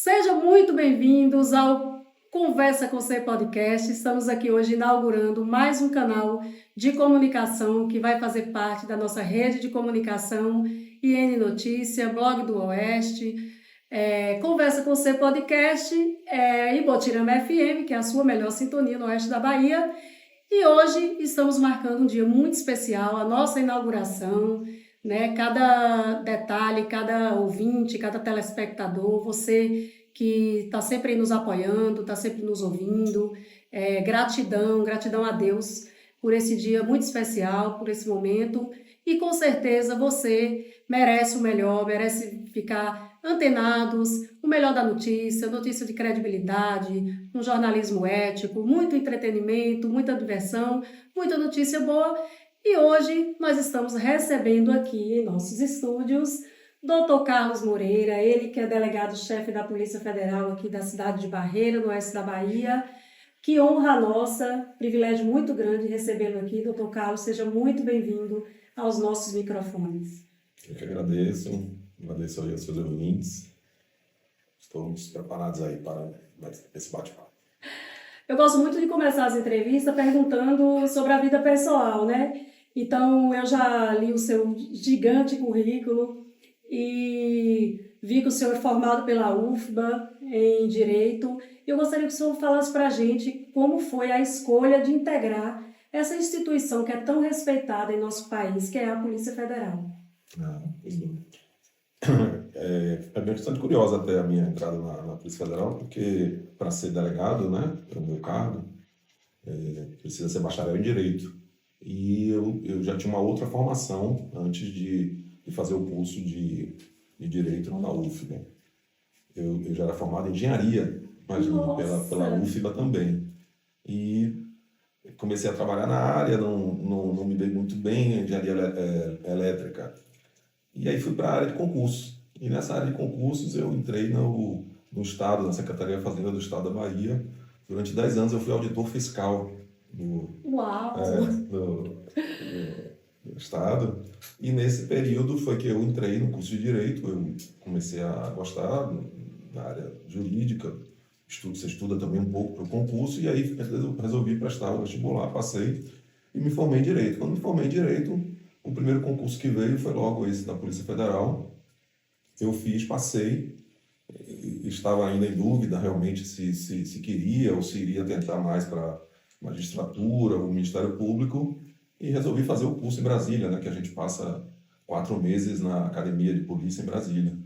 Sejam muito bem-vindos ao Conversa com Você Podcast. Estamos aqui hoje inaugurando mais um canal de comunicação que vai fazer parte da nossa rede de comunicação IN Notícia, Blog do Oeste, Conversa com Você Podcast e Botirama FM, que é a sua melhor sintonia no oeste da Bahia. E hoje estamos marcando um dia muito especial, a nossa inauguração, né? Cada detalhe, cada ouvinte, cada telespectador, você que está sempre aí nos apoiando, está sempre nos ouvindo, gratidão a Deus por esse dia muito especial, por esse momento, e com certeza você merece o melhor, merece ficar antenados, o melhor da notícia, notícia de credibilidade, um jornalismo ético, muito entretenimento, muita diversão, muita notícia boa. E hoje nós estamos recebendo aqui em nossos estúdios Dr. Carlos Moreira, ele que é delegado-chefe da Polícia Federal aqui da cidade de Barreira, no oeste da Bahia. Que honra nossa, privilégio muito grande recebê-lo aqui. Dr. Carlos, seja muito bem-vindo aos nossos microfones. Eu que agradeço aí aos seus ouvintes. Estamos preparados aí para esse bate-papo. Eu gosto muito de começar as entrevistas perguntando sobre a vida pessoal, né? Então, eu já li o seu gigante currículo e vi que o senhor é formado pela UFBA em Direito. Eu gostaria que o senhor falasse para a gente como foi a escolha de integrar essa instituição que é tão respeitada em nosso país, que é a Polícia Federal. É bastante curiosa até a minha entrada na Polícia Federal, porque para ser delegado, né, o meu cargo, precisa ser bacharel em Direito. E eu já tinha uma outra formação antes de fazer o curso de Direito na UFBA. Eu já era formado em Engenharia, imagina, pela UFBA também. E comecei a trabalhar na área, não me dei muito bem em Engenharia Elétrica. E aí fui para a área de concursos. E nessa área de concursos eu entrei no Estado, na Secretaria da Fazenda do Estado da Bahia. Durante 10 anos eu fui auditor fiscal do Estado. E nesse período foi que eu entrei no curso de Direito. Eu comecei a gostar da área jurídica. Você estuda também um pouco para o concurso. E aí resolvi prestar o vestibular, passei e me formei em Direito. Quando me formei em Direito, o primeiro concurso que veio foi logo esse da Polícia Federal. Eu fiz, passei, estava ainda em dúvida realmente se queria ou se iria tentar mais para magistratura ou Ministério Público, e resolvi fazer o curso em Brasília, né, que a gente passa 4 meses na Academia de Polícia em Brasília.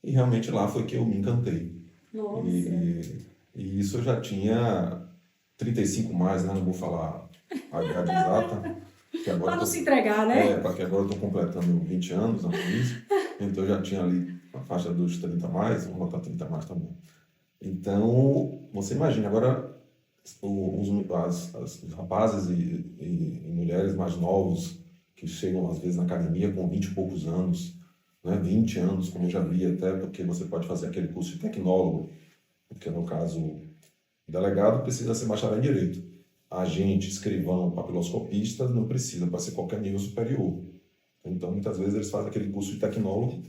E realmente lá foi que eu me encantei. Nossa. E isso eu já tinha 35 mais, né, não vou falar a idade exata. Para não se entregar, né? Porque agora eu estou completando 20 anos na polícia, então eu já tinha ali a faixa dos 30 a mais, vou botar 30 a mais também. Então, você imagina, agora os rapazes e mulheres mais novos que chegam às vezes na academia com 20 e poucos anos, né, 20 anos, como eu já vi, até porque você pode fazer aquele curso de tecnólogo, porque no caso, o delegado precisa ser bacharel em Direito. Agente, escrivão, papiloscopista não precisa para ser qualquer nível superior. Então, muitas vezes eles fazem aquele curso de tecnólogo,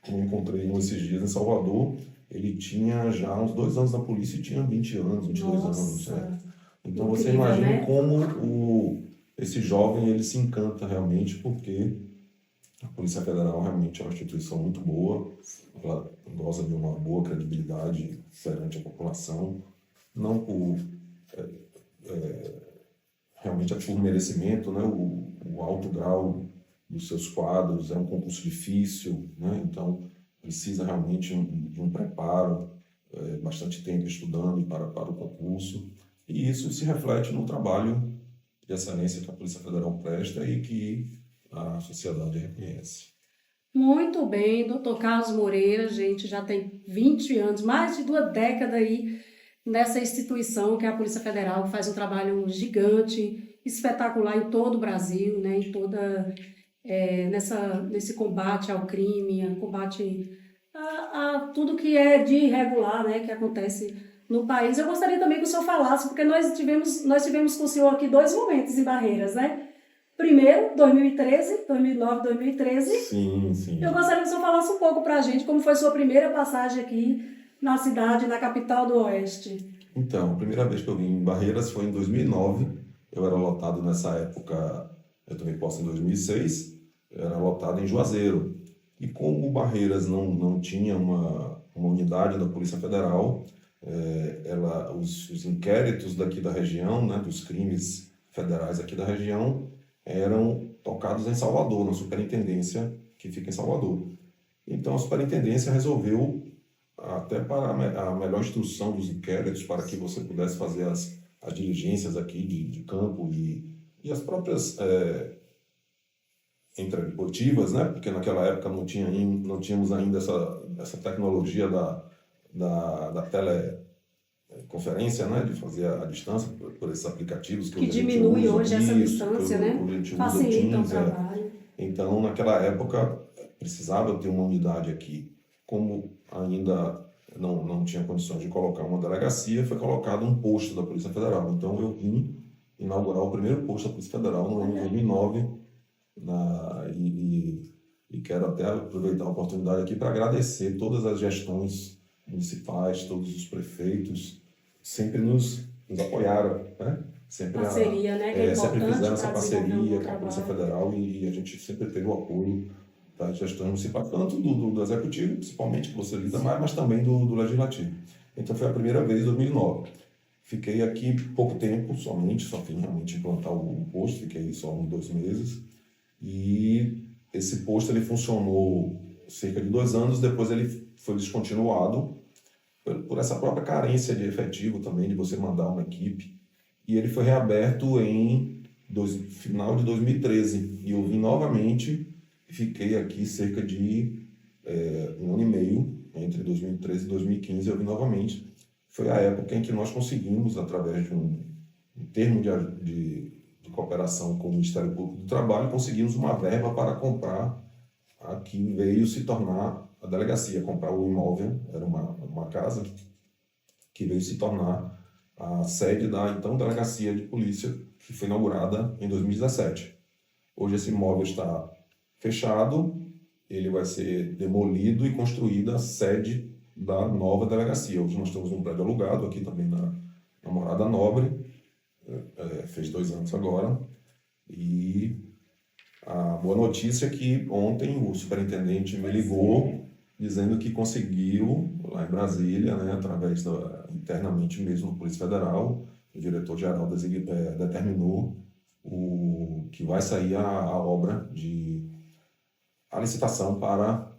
como eu encontrei um esses dias em Salvador. Ele tinha já uns 2 anos na polícia e tinha 20 anos, 22 anos. Né? Então, incrível, você imagina, né, como esse jovem ele se encanta realmente, porque a Polícia Federal realmente é uma instituição muito boa, ela goza de uma boa credibilidade perante a população, não por... realmente é por merecimento, né? O alto grau dos seus quadros, é um concurso difícil, né? Então precisa realmente de um preparo, bastante tempo estudando para o concurso, e isso se reflete no trabalho de excelência que a Polícia Federal presta e que a sociedade reconhece. Muito bem, doutor Carlos Moreira, gente, já tem 20 anos, mais de 2 décadas aí nessa instituição que é a Polícia Federal, que faz um trabalho gigante, espetacular em todo o Brasil, né, em toda, nesse combate ao crime, combate a tudo que é de irregular, né, que acontece no país. Eu gostaria também que o senhor falasse, porque nós tivemos com o senhor aqui 2 momentos em Barreiras, né? Primeiro, 2013, 2009, 2013. Sim. Eu gostaria que o senhor falasse um pouco para a gente como foi sua primeira passagem aqui na cidade, na capital do Oeste? Então, a primeira vez que eu vim em Barreiras foi em 2009. Eu era lotado nessa época, eu tomei posse em 2006, eu era lotado em Juazeiro. E como Barreiras não tinha uma unidade da Polícia Federal, os inquéritos daqui da região, né, dos crimes federais aqui da região, eram tocados em Salvador, na superintendência que fica em Salvador. Então a superintendência resolveu, até para a melhor instrução dos inquéritos, para que você pudesse fazer as diligências aqui de campo e as próprias intradeportivas, né? Porque naquela época não tínhamos ainda essa tecnologia da teleconferência, né? De fazer a distância por esses aplicativos que diminui hoje essa distância, né? Facilita o trabalho. Então, naquela época, precisava ter uma unidade aqui. Como ainda não tinha condições de colocar uma delegacia, foi colocado um posto da Polícia Federal. Então, eu vim inaugurar o primeiro posto da Polícia Federal no ano de 2009, e quero até aproveitar a oportunidade aqui para agradecer todas as gestões municipais, todos os prefeitos, sempre nos apoiaram, né? Sempre parceria, né? Que é sempre fizeram essa parceria com a Polícia Federal e a gente sempre teve o apoio das gestões municipais, tanto do Executivo, principalmente, que você lida mais, mas também do Legislativo. Então foi a primeira vez em 2009. Fiquei aqui pouco tempo, só vim realmente implantar o posto, fiquei só uns 2 meses. E esse posto ele funcionou cerca de 2 anos, depois ele foi descontinuado por essa própria carência de efetivo também, de você mandar uma equipe. E ele foi reaberto em final de 2013. E eu vim novamente e fiquei aqui cerca de 1 ano e meio, entre 2013 e 2015 eu vim novamente. Foi a época em que nós conseguimos, através de um termo de cooperação com o Ministério Público do Trabalho, conseguimos uma verba para comprar a que veio se tornar a delegacia, comprar o imóvel, era uma casa que veio se tornar a sede da então Delegacia de Polícia, que foi inaugurada em 2017. Hoje esse imóvel está fechado, ele vai ser demolido e construída a sede da nova delegacia. Hoje nós estamos num prédio alugado aqui também na Morada Nobre, fez 2 anos agora, e a boa notícia é que ontem o superintendente me ligou dizendo que conseguiu, lá em Brasília, né, através internamente mesmo da Polícia Federal, o diretor-geral determinou que vai sair a obra a licitação para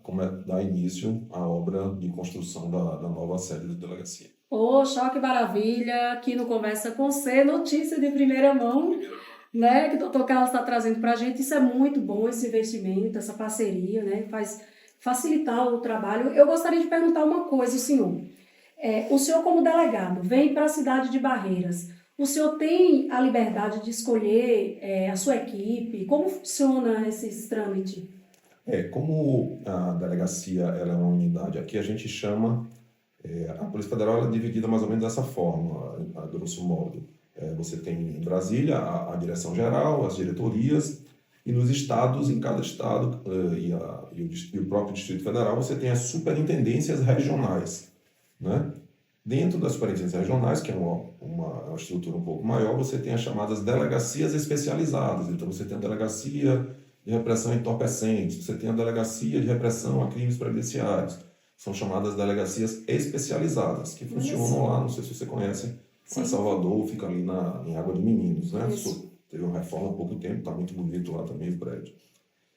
dar início à obra de construção da nova sede da delegacia. Poxa, que maravilha! Aqui no Conversa com C, notícia de primeira mão, né? Que o Dr. Carlos está trazendo para a gente. Isso é muito bom, esse investimento, essa parceria, né? Faz facilitar o trabalho. Eu gostaria de perguntar uma coisa, senhor. O senhor, como delegado, vem para a cidade de Barreiras. O senhor tem a liberdade de escolher a sua equipe? Como funciona esse trâmite? Como a delegacia ela é uma unidade aqui, a gente chama... a Polícia Federal ela é dividida mais ou menos dessa forma, a grosso modo. Você tem em Brasília a direção-geral, as diretorias, e nos estados, em cada estado e o próprio Distrito Federal, você tem as superintendências regionais, né? Dentro das superintendências regionais, que é uma estrutura um pouco maior, você tem as chamadas delegacias especializadas. Então, você tem a delegacia de repressão a entorpecentes, você tem a delegacia de repressão a crimes previdenciários. São chamadas delegacias especializadas, que funcionam lá, não sei se você conhece, em Salvador, fica ali em Água de Meninos, né? Teve uma reforma há pouco tempo, está muito bonito lá também o prédio.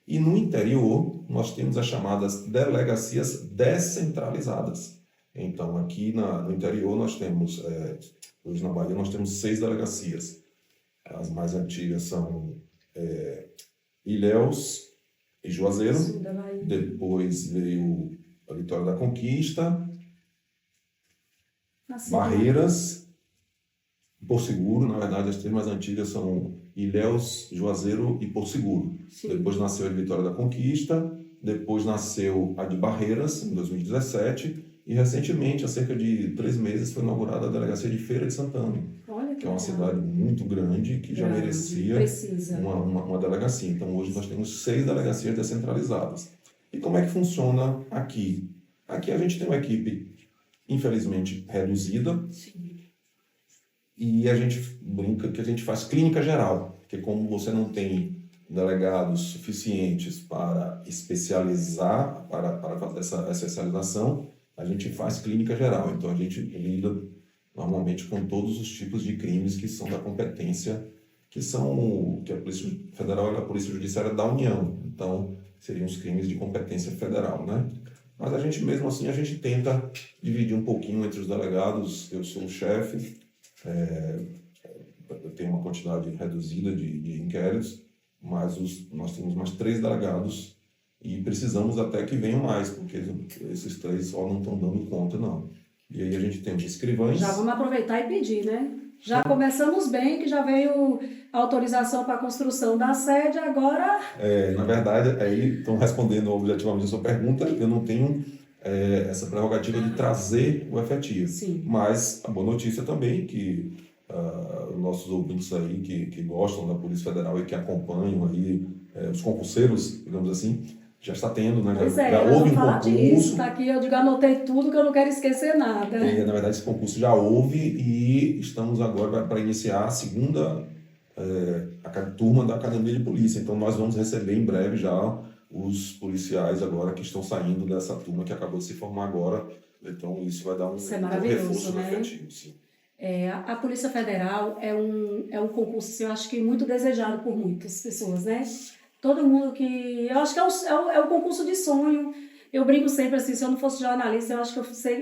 E no interior, nós temos as chamadas delegacias descentralizadas. Então, aqui no interior, nós temos, hoje na Bahia, nós temos 6 delegacias. As mais antigas são Ilhéus e Juazeiro. Depois veio a Vitória da Conquista, Barreiras, Porto Seguro. Na verdade, as 3 mais antigas são Ilhéus, Juazeiro e Porto Seguro. Sim. Depois nasceu a de Vitória da Conquista, depois nasceu a de Barreiras, em 2017, e recentemente, há cerca de 3 meses, foi inaugurada a delegacia de Feira de Santana, que é uma cidade muito grande, que já merecia uma delegacia. Então, hoje nós temos 6 delegacias descentralizadas. E como é que funciona aqui? Aqui a gente tem uma equipe infelizmente, reduzida. Sim. E a gente brinca que a gente faz clínica geral, porque como você não tem delegados suficientes para especializar, para fazer essa especialização, a gente faz clínica geral. Então, a gente lida normalmente com todos os tipos de crimes que são da competência, que a Polícia Federal e a Polícia Judiciária da União. Então, seriam os crimes de competência federal, né? Mas a gente, mesmo assim, a gente tenta dividir um pouquinho entre os delegados. Eu sou o chefe, eu tenho uma quantidade reduzida de inquéritos, mas nós temos mais 3 delegados e precisamos até que venham mais, porque esses 3 só não estão dando conta, não. E aí a gente tem os escrivães. Já vamos aproveitar e pedir, né? Já começamos bem, que já veio a autorização para a construção da sede, agora... Na verdade, aí estão respondendo objetivamente a sua pergunta, eu não tenho essa prerrogativa de trazer o efetivo. Sim. Mas a boa notícia também que nossos ouvintes aí que gostam da Polícia Federal e que acompanham aí os concurseiros, digamos assim, já está tendo, né? Pois já nós houve vamos falar concurso. disso, tá aqui, eu digo, anotei tudo que eu não quero esquecer nada. Na verdade, esse concurso já houve e estamos agora para iniciar a segunda turma da Academia de Polícia. Então, nós vamos receber em breve já os policiais agora que estão saindo dessa turma que acabou de se formar agora. Então, isso vai dar um reforço no efetivo. Sim. A Polícia Federal é um concurso, assim, eu acho que muito desejado por muitas pessoas, né? Todo mundo que... Eu acho que é o concurso de sonho. Eu brinco sempre assim, se eu não fosse jornalista, eu acho que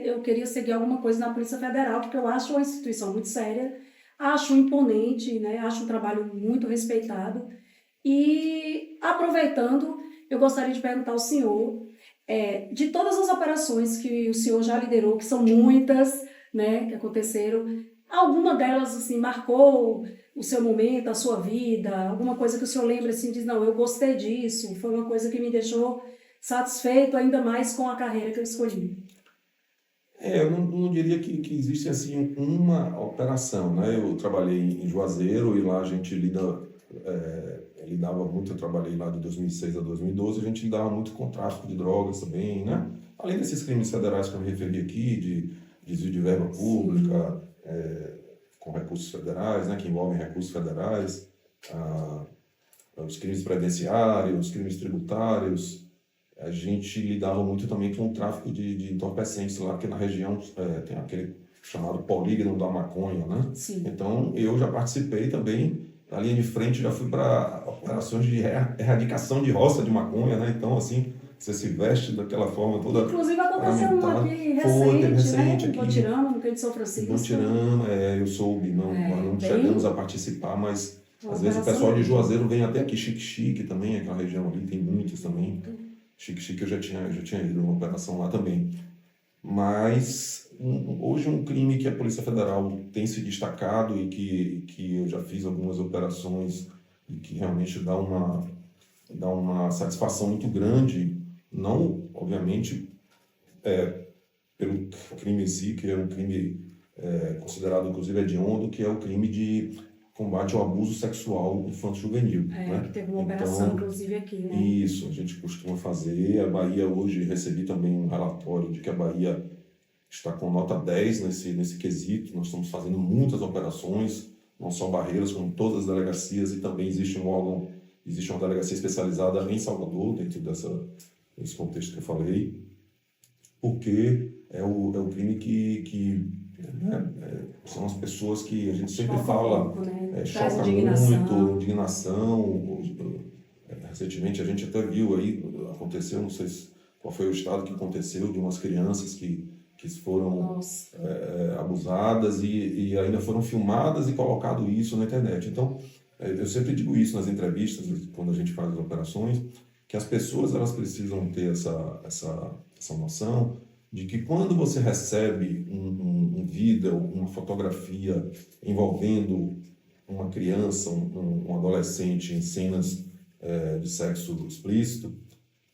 eu queria seguir alguma coisa na Polícia Federal, porque eu acho uma instituição muito séria, acho imponente, né? Acho um trabalho muito respeitado. E, aproveitando, eu gostaria de perguntar ao senhor, de todas as operações que o senhor já liderou, que são muitas, né, que aconteceram, alguma delas, assim, marcou o seu momento, a sua vida, alguma coisa que o senhor lembra, assim, diz, não, eu gostei disso, foi uma coisa que me deixou satisfeito ainda mais com a carreira que eu escolhi? Eu não diria que existe, assim, uma operação, né? Eu trabalhei em Juazeiro e lá a gente lidava muito, eu trabalhei lá de 2006 a 2012, a gente lidava muito com tráfico de drogas também, né? Além desses crimes federais que eu me referi aqui, de desvio de verba pública, com recursos federais, né, que envolvem recursos federais, os crimes previdenciários, os crimes tributários. A gente lidava muito também com o tráfico de entorpecentes lá, porque na região tem aquele chamado polígono da maconha, né? Sim. Então, eu já participei também, na linha de frente, já fui para operações de erradicação de roça de maconha, né? Então, assim, você se veste daquela forma toda. Inclusive aconteceu uma aqui recente, né? Botirama, no Canto de São Francisco. Botirama, eu soube, nós não chegamos a participar, mas às vezes o pessoal de Juazeiro vem até aqui, Xique-Xique também, aquela região ali, tem muitos também. Xique-Xique eu já tinha ido numa operação lá também. Mas hoje um crime que a Polícia Federal tem se destacado e que eu já fiz algumas operações e que realmente dá uma satisfação muito grande, não, obviamente, pelo crime em si, que é um crime considerado, inclusive, hediondo, que é o crime de combate ao abuso sexual infanto-juvenil. Né? Que teve uma operação, inclusive, aqui, né? Isso, a gente costuma fazer. A Bahia, hoje, recebi também um relatório de que a Bahia está com nota 10 nesse quesito. Nós estamos fazendo muitas operações, não só Barreiras, como todas as delegacias, e também existe uma delegacia especializada em Salvador, dentro desse contexto que eu falei, porque é o crime que são as pessoas que a gente sempre fala, choca muito, indignação. Recentemente a gente até viu aí, aconteceu, não sei qual foi o estado que aconteceu, de umas crianças que foram abusadas e ainda foram filmadas e colocado isso na internet. Então, eu sempre digo isso nas entrevistas, quando a gente faz as operações, que as pessoas elas precisam ter essa noção de que quando você recebe um vídeo, uma fotografia envolvendo uma criança, um adolescente em cenas de sexo explícito,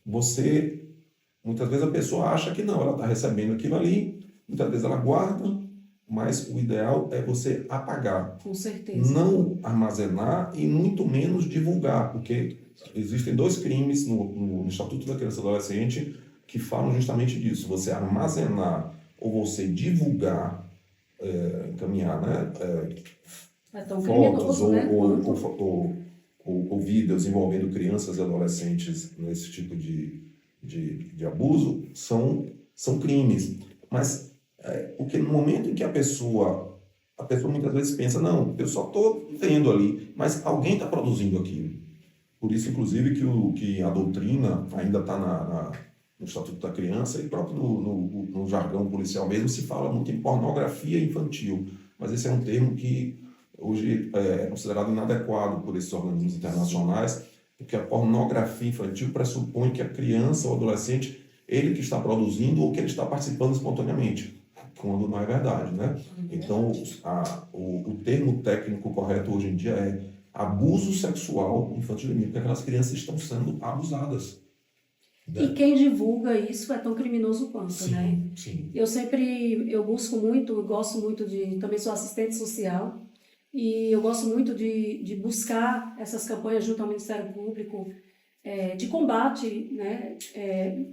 muitas vezes a pessoa acha que não, ela está recebendo aquilo ali, muitas vezes ela guarda, mas o ideal é você apagar. Com certeza. Não armazenar e muito menos divulgar, porque existem 2 crimes no Estatuto da Criança e do Adolescente que falam justamente disso. Você armazenar ou você divulgar, encaminhar, né, É tão fotos criminoso, né? Quanto? ou vídeos envolvendo crianças e adolescentes nesse tipo de abuso, são crimes. Mas porque no momento em que a pessoa muitas vezes pensa, não, eu só estou vendo ali, mas alguém está produzindo aquilo. Por isso, inclusive, que a doutrina ainda está no Estatuto da Criança e próprio no jargão policial mesmo se fala muito em pornografia infantil. Mas esse é um termo que hoje é considerado inadequado por esses organismos internacionais, porque a pornografia infantil pressupõe que a criança ou adolescente, ele que está produzindo ou que ele está participando espontaneamente, quando não é verdade, né? Então, o termo técnico correto hoje em dia é abuso sexual infantil, porque aquelas crianças estão sendo abusadas. Né? E quem divulga isso é tão criminoso quanto, Sim, né? sim. Eu busco muito, gosto muito também sou assistente social, e eu gosto muito de buscar essas campanhas junto ao Ministério Público, de combate, né?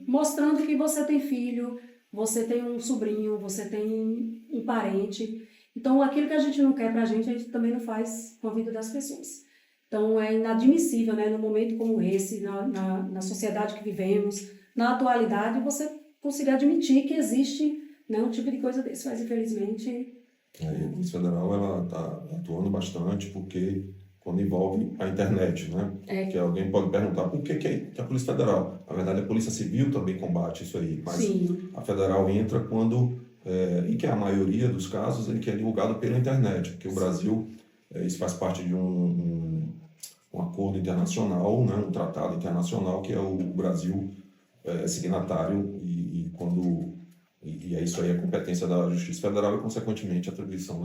Mostrando que você tem filho, você tem um sobrinho, você tem um parente. Então, aquilo que a gente não quer pra gente, a gente também não faz com a vida das pessoas. Então, é inadmissível, né, num momento como esse, na sociedade que vivemos, na atualidade, você conseguir admitir que existe, né, um tipo de coisa desse. Mas, infelizmente... A Polícia Federal ela está atuando bastante porque quando envolve a internet, né? Que alguém pode perguntar por que a Polícia Federal? Na verdade, a Polícia Civil também combate isso aí, mas Sim. A Federal entra quando, e que a maioria dos casos, ele que é divulgado pela internet, porque o Brasil, isso faz parte de um acordo internacional, né? Um tratado internacional que é o Brasil signatário e isso aí é competência da Justiça Federal e, consequentemente, atribuição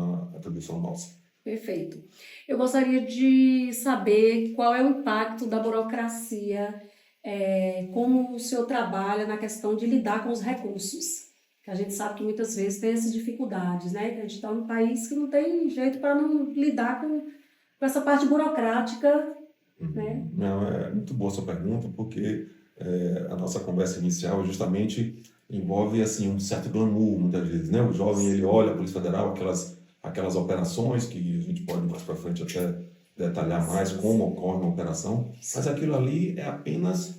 nossa. Perfeito. Eu gostaria de saber qual é o impacto da burocracia, como o senhor trabalha na questão de lidar com os recursos. Que a gente sabe que muitas vezes tem essas dificuldades, né? Que a gente está num país que não tem jeito para não lidar com essa parte burocrática, né? Não, é muito boa a sua pergunta, porque a nossa conversa inicial justamente envolve assim um certo glamour, muitas vezes, né? O jovem, ele olha a Polícia Federal, aquelas operações que a gente pode mais para frente até detalhar mais como ocorre uma operação, mas aquilo ali é apenas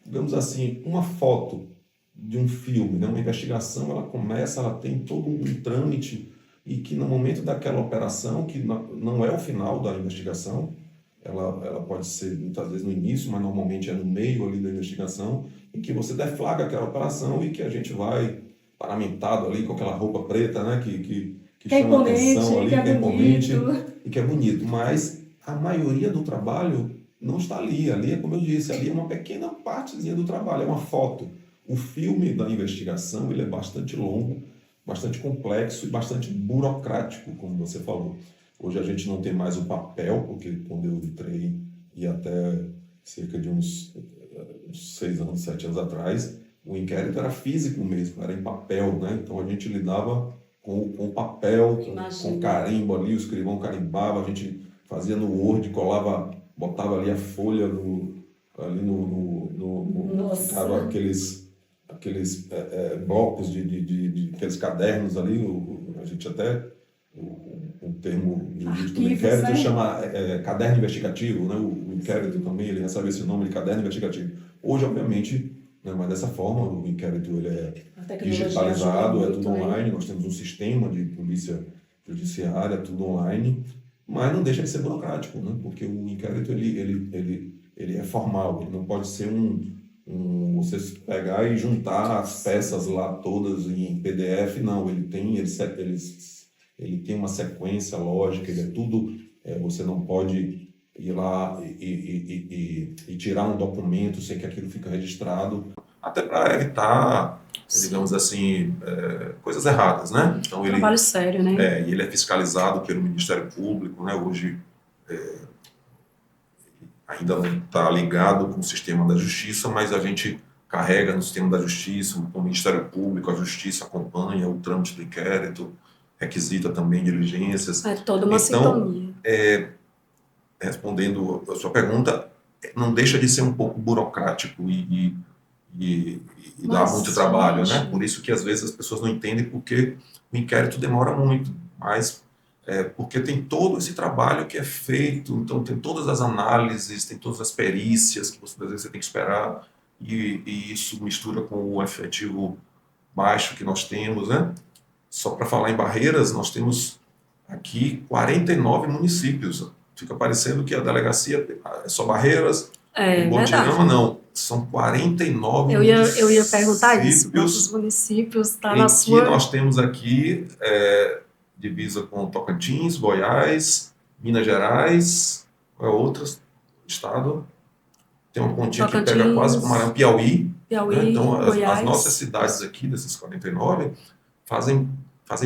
digamos assim, uma foto de um filme, né? Uma investigação, ela tem todo um trâmite e que no momento daquela operação, que não é o final da investigação, ela pode ser muitas vezes no início, mas normalmente é no meio ali da investigação, em que você deflagra aquela operação e que a gente vai paramentado ali com aquela roupa preta, né, que chama atenção ali, que é imponente e que é bonito. Mas a maioria do trabalho não está ali. Ali é como eu disse, ali é uma pequena partezinha do trabalho, é uma foto. O filme da investigação ele é bastante longo, bastante complexo e bastante burocrático, como você falou. Hoje a gente não tem mais o papel, porque quando eu entrei, e até cerca de uns 6 anos, 7 anos atrás, o inquérito era físico mesmo, era em papel, né? Então a gente lidava com papel, com carimbo ali, o escrivão carimbava, a gente fazia no Word, botava ali a folha ficava aqueles blocos de aqueles cadernos ali, a gente até... Um termo jurídico do inquérito, né? Chama caderno investigativo, né? O inquérito também ele recebe esse nome de caderno investigativo. Hoje, obviamente, não é mais dessa forma, o inquérito ele é digitalizado, é tudo online, nós temos um sistema de polícia judiciária, tudo online, mas não deixa de ser burocrático, né? Porque o inquérito ele é formal, ele não pode ser você pegar e juntar as peças lá todas em PDF, não, ele tem uma sequência lógica, ele é tudo, você não pode ir lá e tirar um documento sem que aquilo fique registrado, até para evitar, digamos assim, coisas erradas, né? Então, trabalho sério, né? E ele é fiscalizado pelo Ministério Público, né? Hoje ainda não está ligado com o sistema da Justiça, mas a gente carrega no sistema da Justiça, o Ministério Público, a Justiça acompanha o trâmite do inquérito, requisita também diligências. É toda uma sintonia. Respondendo a sua pergunta, não deixa de ser um pouco burocrático e e dá Mas, muito trabalho, né? gente, Por isso que às vezes as pessoas não entendem porque o inquérito demora muito, mas porque tem todo esse trabalho que é feito, então tem todas as análises, tem todas as perícias que você, às vezes você tem que esperar, e isso mistura com o efetivo baixo que nós temos, né? Só para falar em Barreiras, nós temos aqui 49 municípios. Fica parecendo que a delegacia é só Barreiras, em é Botirama, verdade. não. São 49 Eu ia perguntar isso. Quantos municípios municípios está na em que sua nós temos aqui divisa com Tocantins, Goiás, Minas Gerais, qual é outro estado? Tem uma pontinha que pega quase para o Maranhão, Tocantins, Piauí, né? Piauí, Então, as nossas Goiás? cidades Isso. aqui, desses 49, fazem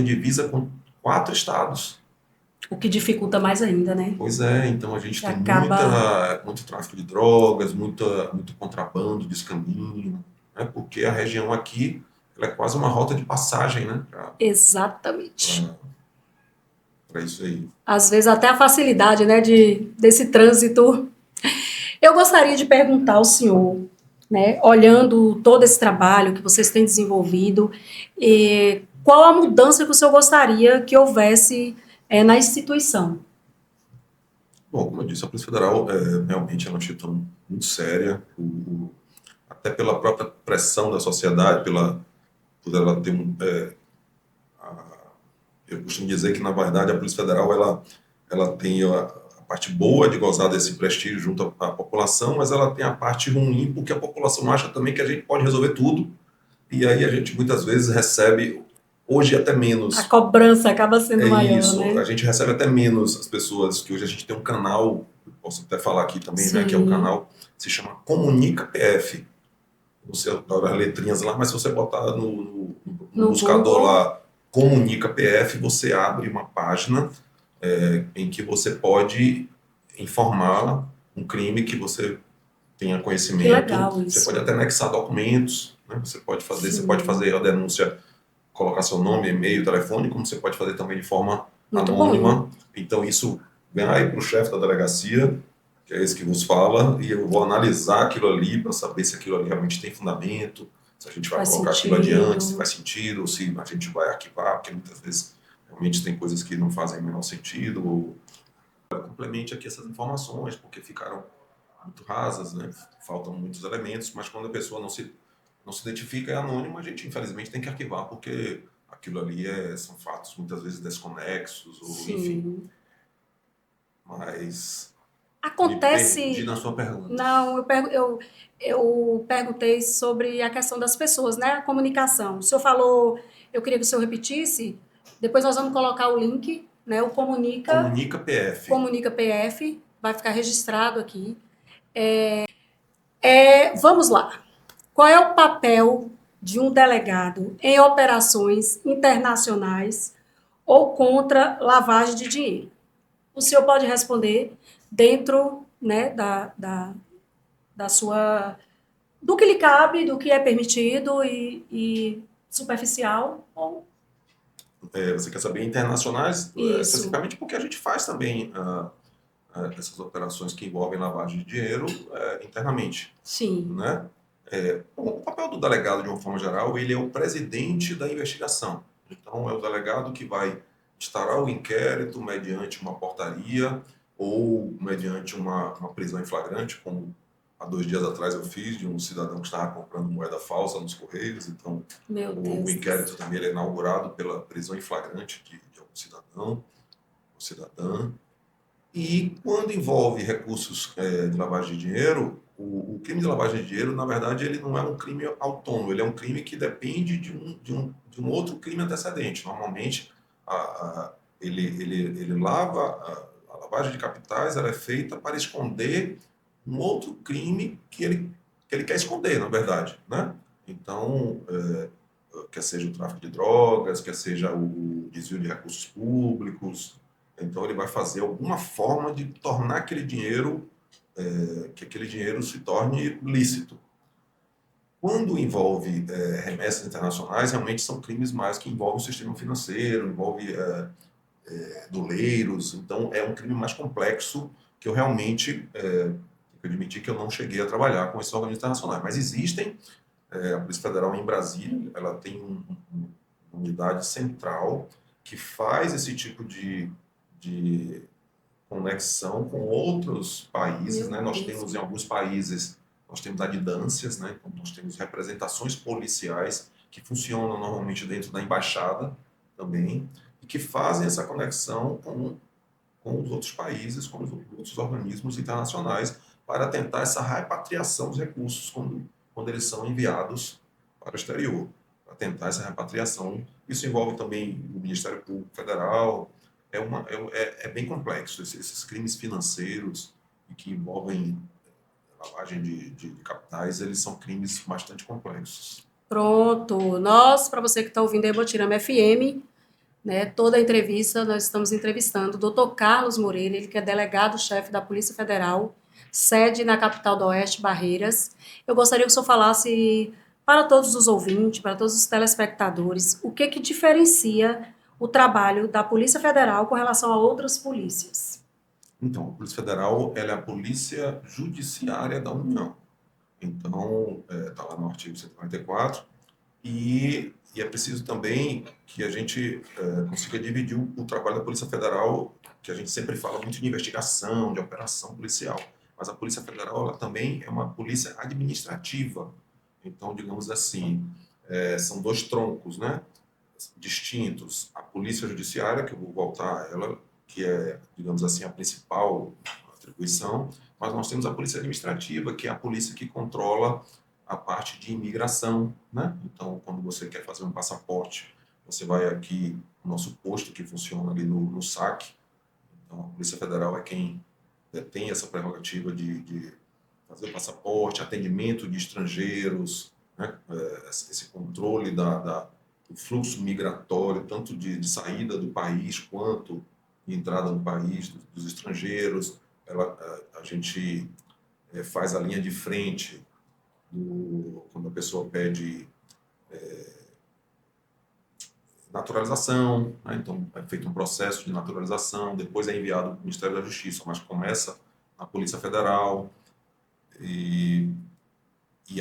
divisa com 4 estados. O que dificulta mais ainda, né? Pois é, então a gente Que tem acaba. muito tráfico de drogas, muito contrabando, descaminho, né? Porque a região aqui ela é quase uma rota de passagem, né? Exatamente. Para isso aí. Às vezes até a facilidade, né, desse trânsito. Eu gostaria de perguntar ao senhor, né, olhando todo esse trabalho que vocês têm desenvolvido, qual a mudança que o senhor gostaria que houvesse na instituição? Bom, como eu disse, a Polícia Federal realmente é uma instituição muito séria, até pela própria pressão da sociedade, por ela ter eu costumo dizer que, na verdade, a Polícia Federal ela tem a parte boa de gozar desse prestígio junto à população, mas ela tem a parte ruim, porque a população acha também que a gente pode resolver tudo, e aí a gente muitas vezes recebe, hoje até A menos. cobrança acaba É sendo maior, isso, a né? gente recebe até menos as pessoas, que hoje a gente tem um canal, eu posso até falar aqui também, né, que é o Sim, canal, se chama Comunica PF. Não sei as letrinhas lá, mas se você botar no no buscador Google, lá, Comunica PF, você abre uma página em que você pode informar um crime que você tenha que conhecimento. legal Você pode isso. até anexar documentos, né? Você pode Sim, fazer a denúncia, colocar seu nome, e-mail, telefone, como você pode fazer também de forma muito bom. anônima. Então isso vai para o chefe da delegacia, que é esse que vos fala, e eu vou analisar aquilo ali para saber se aquilo ali realmente tem fundamento, se a gente vai Faz colocar aquilo adiante, se sentido. faz sentido, ou se a gente vai arquivar, porque muitas vezes realmente tem coisas que não fazem o menor sentido, ou complemente aqui essas informações, porque ficaram muito rasas, né? Faltam muitos elementos, mas quando a pessoa não se identifica, é anônimo, a gente infelizmente tem que arquivar, porque aquilo ali são fatos muitas vezes desconexos, ou enfim. Sim. Mas me perdi Acontece. na sua pergunta. Não, eu perguntei sobre a questão das pessoas, né? A comunicação. O senhor falou, eu queria que o senhor repetisse. Depois nós vamos colocar o link, né? O Comunica PF. Comunica PF, vai ficar registrado aqui. Vamos lá. Qual é o papel de um delegado em operações internacionais ou contra lavagem de dinheiro? O senhor pode responder dentro, né, da sua do que lhe cabe, do que é permitido e superficial. Ou Você quer saber internacionais, isso, especificamente porque a gente faz também essas operações que envolvem lavagem de dinheiro internamente, sim, né? Bom, o papel do delegado, de uma forma geral, ele é o presidente da investigação. Então, é o delegado que vai instaurar o inquérito mediante uma portaria ou mediante uma prisão em flagrante, como há 2 dias atrás eu fiz, de um cidadão que estava comprando moeda falsa nos Correios. Então, meu o Deus do inquérito céu. também ele é inaugurado pela prisão em flagrante de algum cidadão ou cidadã. E quando envolve recursos de lavagem de dinheiro, o crime de lavagem de dinheiro, na verdade, ele não é um crime autônomo, ele é um crime que depende de um outro crime antecedente. Normalmente, ele lava, a lavagem de capitais ela é feita para esconder um outro crime que ele quer esconder, na verdade, né? Então, quer seja o tráfico de drogas, quer seja o desvio de recursos públicos, então ele vai fazer alguma forma de tornar aquele dinheiro, que aquele dinheiro se torne lícito. Quando envolve remessas internacionais, realmente são crimes mais que envolvem o sistema financeiro, envolve doleiros, então é um crime mais complexo que eu realmente tenho que admitir que eu não cheguei a trabalhar com esses organismos internacionais, mas existem A Polícia Federal em Brasília, ela tem uma unidade central que faz esse tipo de conexão com outros países, né? Nós temos em alguns países, nós temos adidâncias, né? Então, nós temos representações policiais que funcionam normalmente dentro da embaixada também e que fazem essa conexão com os outros países, com os outros organismos internacionais para tentar essa repatriação dos recursos quando eles são enviados para o exterior, para tentar essa repatriação. Isso envolve também o Ministério Público Federal. É bem complexo. Esses crimes financeiros que envolvem lavagem de capitais, eles são crimes bastante complexos. Pronto. Nós, para você que está ouvindo a Emotirama FM, né, toda a entrevista, nós estamos entrevistando o Dr. Carlos Moreira, ele que é delegado-chefe da Polícia Federal, sede na capital do Oeste, Barreiras. Eu gostaria que o senhor falasse para todos os ouvintes, para todos os telespectadores, o que diferencia o trabalho da Polícia Federal com relação a outras polícias. Então, a Polícia Federal ela é a polícia judiciária da União. Então, está lá no artigo 144, e é preciso também que a gente consiga dividir o trabalho da Polícia Federal, que a gente sempre fala muito de investigação, de operação policial, mas a Polícia Federal ela também é uma polícia administrativa. Então, digamos assim, são dois troncos, né, distintos. A Polícia Judiciária, que eu vou voltar a ela, que é, digamos assim, a principal atribuição, mas nós temos a Polícia Administrativa, que é a polícia que controla a parte de imigração, né? Então, quando você quer fazer um passaporte, você vai aqui no nosso posto que funciona ali no SAC. Então, a Polícia Federal é quem tem essa prerrogativa de fazer o passaporte, atendimento de estrangeiros, né? Esse controle do fluxo migratório, tanto de saída do país quanto de entrada no país dos estrangeiros. A gente faz a linha de frente quando a pessoa pede naturalização, né? Então é feito um processo de naturalização, depois é enviado para o Ministério da Justiça, mas começa na Polícia Federal e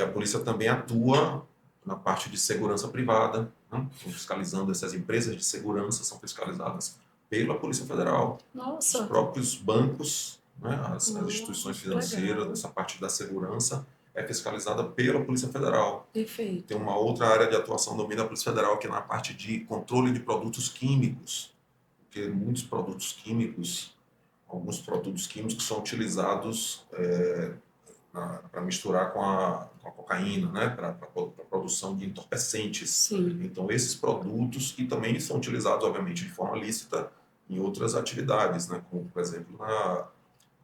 a polícia também atua na parte de segurança privada, né? Fiscalizando essas empresas de segurança, são fiscalizadas pela Polícia Federal. Nossa. Os próprios bancos, né? As instituições financeiras, legal. essa parte da segurança é fiscalizada pela Polícia Federal. Perfeito. Tem uma outra área de atuação também da Polícia Federal, que é na parte de controle de produtos químicos, porque muitos produtos químicos, alguns produtos químicos que são utilizados para misturar com a cocaína, né? Para a produção de entorpecentes. Sim. Então, esses produtos, que também são utilizados, obviamente, de forma lícita em outras atividades, né? Como, por exemplo,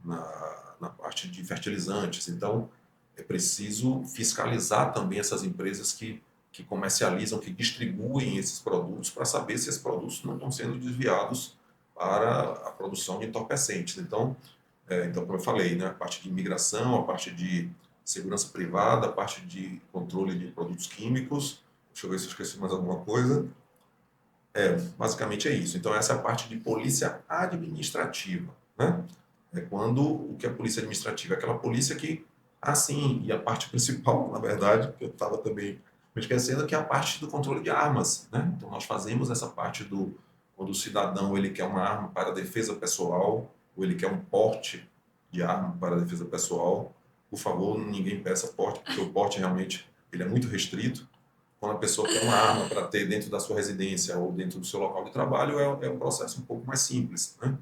na parte de fertilizantes. Então, é preciso fiscalizar também essas empresas que comercializam, que distribuem esses produtos, para saber se esses produtos não estão sendo desviados para a produção de entorpecentes. Então, como eu falei, né, a parte de imigração, a parte de segurança privada, a parte de controle de produtos químicos. Deixa eu ver se eu esqueci mais alguma coisa. Basicamente é isso. Então, essa é a parte de polícia administrativa, né? É quando o que é polícia administrativa? É aquela polícia que, sim, e a parte principal, na verdade, que eu estava também me esquecendo, que é a parte do controle de armas, né? Então, nós fazemos essa parte quando o cidadão ele quer uma arma para defesa pessoal, ou ele quer um porte de arma para defesa pessoal. Por favor, ninguém peça porte, porque o porte realmente ele é muito restrito. Quando a pessoa quer uma arma para ter dentro da sua residência ou dentro do seu local de trabalho, é um processo um pouco mais simples, né?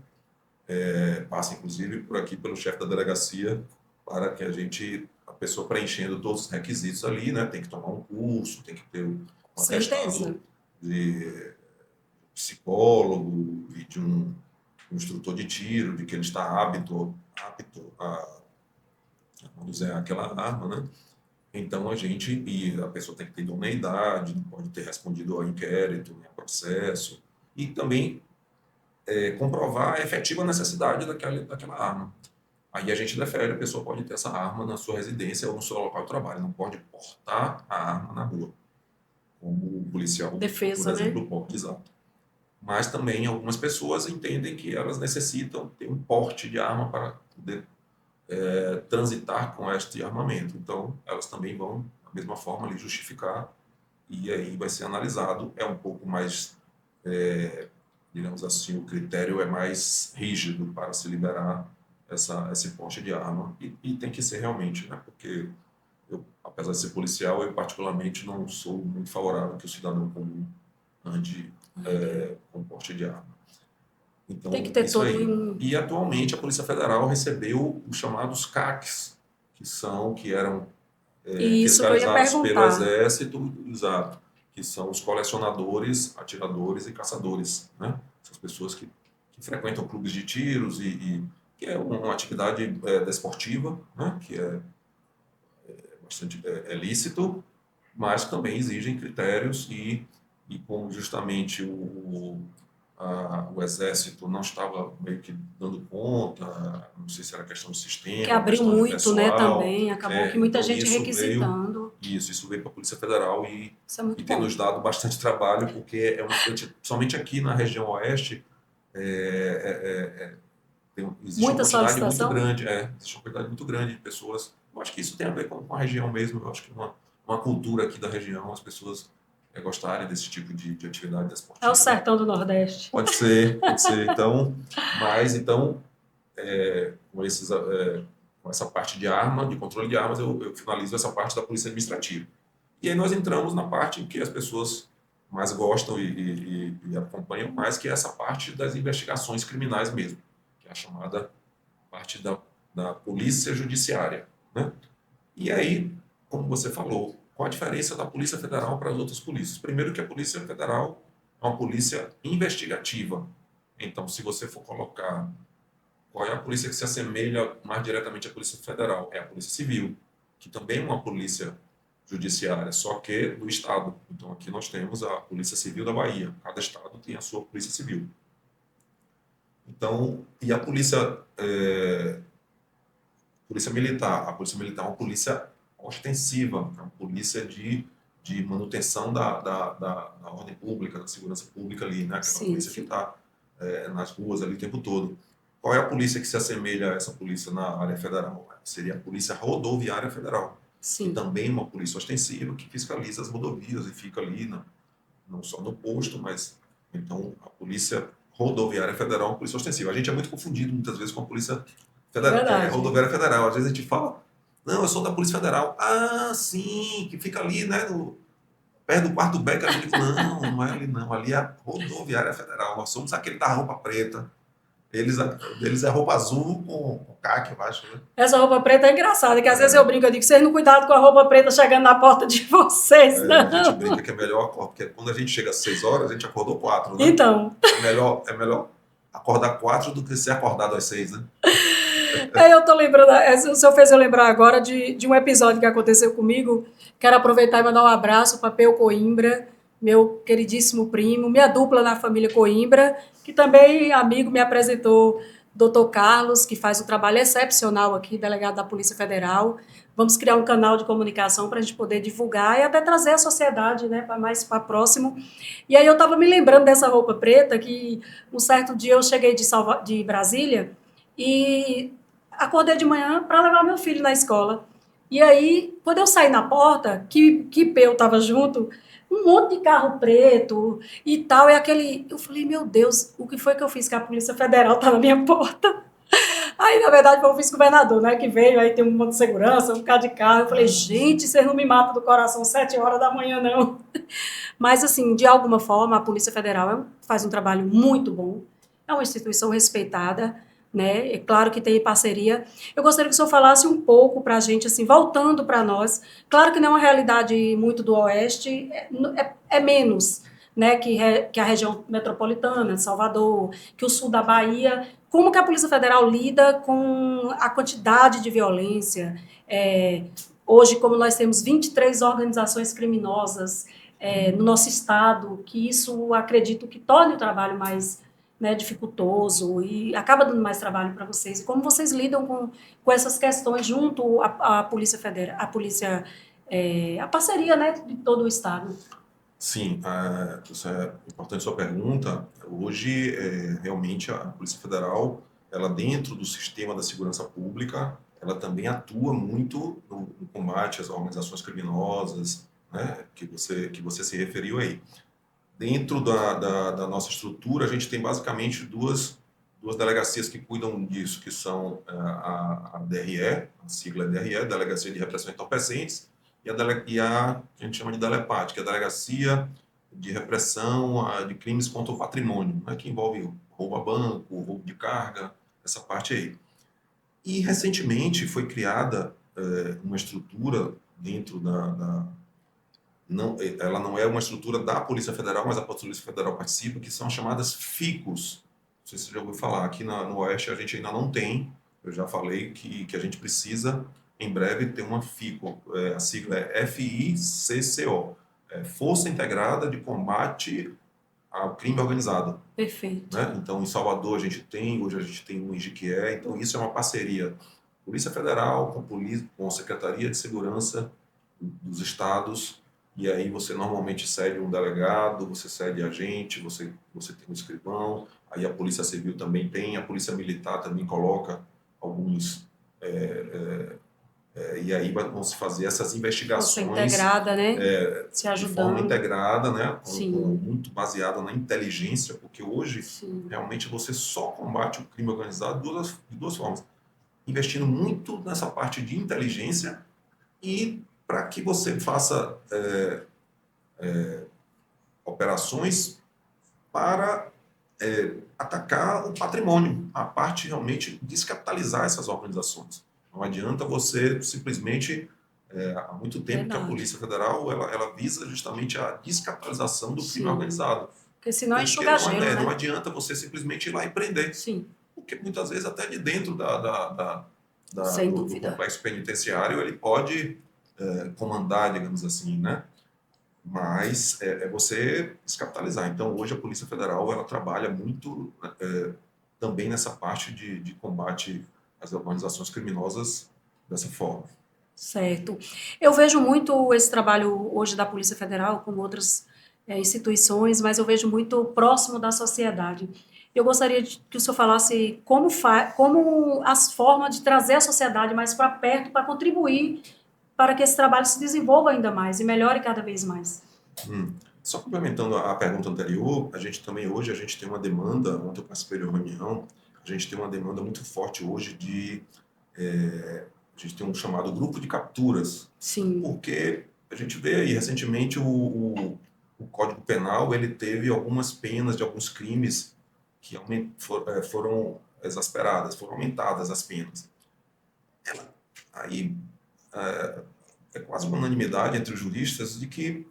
Passa, inclusive, por aqui pelo chefe da delegacia, para que a pessoa preenchendo todos os requisitos ali, né? Tem que tomar um curso, tem que ter um atestado de psicólogo e de um instrutor de tiro, de que ele está apto a usar aquela arma, né? Então, a pessoa tem que ter idoneidade, não pode ter respondido ao inquérito, ao processo, e também comprovar a efetiva necessidade daquela arma. Aí a gente defere, a pessoa pode ter essa arma na sua residência ou no seu local de trabalho, não pode portar a arma na rua, como o policial, defesa, por exemplo, né? pode, exato. Mas também algumas pessoas entendem que elas necessitam ter um porte de arma para poder transitar com este armamento. Então, elas também vão da mesma forma ali justificar, e aí vai ser analisado. É um pouco mais, digamos assim, o critério é mais rígido para se liberar esse porte de arma, e tem que ser realmente, né? Porque eu, apesar de ser policial, eu particularmente não sou muito favorável que o cidadão comum ande com porte de arma. Então, Tem que ter isso todo aí. um... E atualmente a Polícia Federal recebeu os chamados CACs, que eram E isso que eu ia fiscalizados pelo perguntar. Exército, exato, que são os colecionadores, atiradores e caçadores, né? Essas pessoas que frequentam clubes de tiros que é uma atividade desportiva, né? Que é bastante lícito, mas também exigem critérios e como justamente o Exército não estava meio que dando conta, não sei se era questão de Que sistema, abriu questão de muito, né, pessoal, também. Acabou que muita então gente requisitando. isso veio para a Polícia Federal Isso é muito e tem bom. nos dado bastante trabalho, porque somente aqui na região oeste, existe uma Muita quantidade muito solicitação? grande, existe uma quantidade muito grande de pessoas. Eu acho que isso tem a ver com a região mesmo, eu acho que uma cultura aqui da região, as pessoas gostarem desse tipo de atividade É o desportiva. sertão do Nordeste. Pode ser, pode ser. Então, mas então, com com essa parte de arma, de controle de armas, eu finalizo essa parte da polícia administrativa. E aí nós entramos na parte que as pessoas mais gostam e acompanham mais, que é essa parte das investigações criminais mesmo, que é a chamada parte da polícia judiciária, né? E aí, como você falou, qual a diferença da Polícia Federal para as outras polícias? Primeiro que a Polícia Federal é uma polícia investigativa. Então, se você for colocar qual é a polícia que se assemelha mais diretamente à Polícia Federal, é a Polícia Civil, que também é uma polícia judiciária, só que do Estado. Então, aqui nós temos a Polícia Civil da Bahia. Cada Estado tem a sua Polícia Civil. Então, e a Polícia Militar. A Polícia Militar é uma polícia ostensiva, é uma polícia de manutenção da ordem pública, da segurança pública ali, né? Aquela Sim, polícia que sim. está nas ruas ali o tempo todo. Qual é a polícia que se assemelha a essa polícia na área federal? Seria a Polícia Rodoviária Federal, que Sim. também é uma polícia ostensiva que fiscaliza as rodovias e fica ali, não só no posto, mas então a Polícia Rodoviária Federal é uma polícia ostensiva. A gente é muito confundido muitas vezes com a Polícia Verdade. Rodoviária Federal. Às vezes a gente fala, não, eu sou da Polícia Federal. Ah, sim, que fica ali, né, perto do quarto Beca. Eu digo, não é ali não, ali é a Rodoviária Federal. Nós somos aquele da roupa preta. Eles é roupa azul com caque embaixo, né? Essa roupa preta é engraçada, que às vezes eu brinco, eu digo, vocês não cuidado com a roupa preta chegando na porta de vocês, A gente não. brinca que é melhor acordar, porque quando a gente chega às 6 horas, a gente acordou 4, né? Então, É melhor acordar 4 do que ser acordado às 6, né? aí eu tô lembrando, o senhor fez eu lembrar agora de um episódio que aconteceu comigo. Quero aproveitar e mandar um abraço para Peu Coimbra, meu queridíssimo primo, minha dupla na família Coimbra, que também amigo me apresentou Dr. Carlos, que faz um trabalho excepcional aqui, delegado da Polícia Federal. Vamos criar um canal de comunicação para a gente poder divulgar e até trazer a sociedade, né, para mais para próximo. E aí eu estava me lembrando dessa roupa preta, que um certo dia eu cheguei de Brasília e acordei de manhã para levar meu filho na escola. E aí, quando eu saí na porta, que Peu estava junto, um monte de carro preto e tal, e aquele... Eu falei, meu Deus, o que foi que eu fiz que a Polícia Federal está na minha porta? Aí, na verdade, foi o vice-governador, né, que veio, aí tem um monte de segurança, um bocado de carro. Eu falei, gente, vocês não me matam do coração 7 horas da manhã, não. Mas, assim, de alguma forma, a Polícia Federal faz um trabalho muito bom, é uma instituição respeitada, né? É claro que tem parceria. Eu gostaria que o senhor falasse um pouco para a gente, assim, voltando para nós. Claro que não é uma realidade muito do Oeste, é menos, né, que a região metropolitana, de Salvador, que o sul da Bahia. Como que a Polícia Federal lida com a quantidade de violência? Hoje, como nós temos 23 organizações criminosas no nosso estado, que isso acredito que torne o trabalho mais, né, dificultoso e acaba dando mais trabalho para vocês. E como vocês lidam com essas questões junto à Polícia Federal, a parceria, né, de todo o estado? Sim, isso é importante sua pergunta. Hoje, realmente, a Polícia Federal, ela dentro do sistema da segurança pública, ela também atua muito no combate às organizações criminosas, né, que você se referiu aí. Dentro da nossa estrutura, a gente tem basicamente duas delegacias que cuidam disso, que são a DRE, a sigla é DRE, Delegacia de Repressão a Entorpecentes, que a gente chama de DELEPAT, que é a Delegacia de Repressão de Crimes contra o Patrimônio, né, que envolve roubo a banco, roubo de carga, essa parte aí. E, recentemente, foi criada uma estrutura dentro ela não é uma estrutura da Polícia Federal, mas a Polícia Federal participa, que são chamadas FICOS. Não sei se você já ouviu falar. Aqui no Oeste a gente ainda não tem. Eu já falei que a gente precisa, em breve, ter uma FICO. A sigla é FICCO. Força Integrada de Combate ao Crime Organizado. Perfeito. Né? Então, em Salvador hoje a gente tem um em Jequié. Então, isso é uma parceria Polícia Federal com a Secretaria de Segurança dos Estados. E aí você normalmente cede um delegado, você cede agente, você tem um escrivão, aí a Polícia Civil também tem, a Polícia Militar também coloca alguns... e aí vão se fazer essas investigações... Força integrada, né? Se ajudando. De forma integrada, né? Sim. Muito baseada na inteligência, porque hoje, sim, realmente, você só combate o crime organizado de duas formas. Investindo muito nessa parte de inteligência e para que você faça operações para atacar o patrimônio, a parte realmente descapitalizar essas organizações. Não adianta você simplesmente, há muito tempo que a Polícia Federal ela visa justamente a descapitalização do crime organizado. Porque senão enxuga gelo, né? Não adianta você simplesmente ir lá e prender. Sim. Porque muitas vezes até de dentro Sem do dúvida. complexo penitenciário ele pode comandar, digamos assim, né? Mas é você descapitalizar. Então, hoje a Polícia Federal ela trabalha muito também nessa parte de combate às organizações criminosas dessa forma. Certo. Eu vejo muito esse trabalho hoje da Polícia Federal com outras instituições, mas eu vejo muito próximo da sociedade. Eu gostaria que o senhor falasse como as formas de trazer a sociedade mais para perto, para contribuir para que esse trabalho se desenvolva ainda mais e melhore cada vez mais. Só complementando a pergunta anterior, hoje a gente tem uma demanda, ontem eu participei de uma reunião, a gente tem uma demanda muito forte hoje a gente tem um chamado grupo de capturas. Sim. Porque a gente vê aí, recentemente, o Código Penal, ele teve algumas penas de alguns crimes que foram exasperadas, foram aumentadas as penas. Aí é quase uma unanimidade entre os juristas de que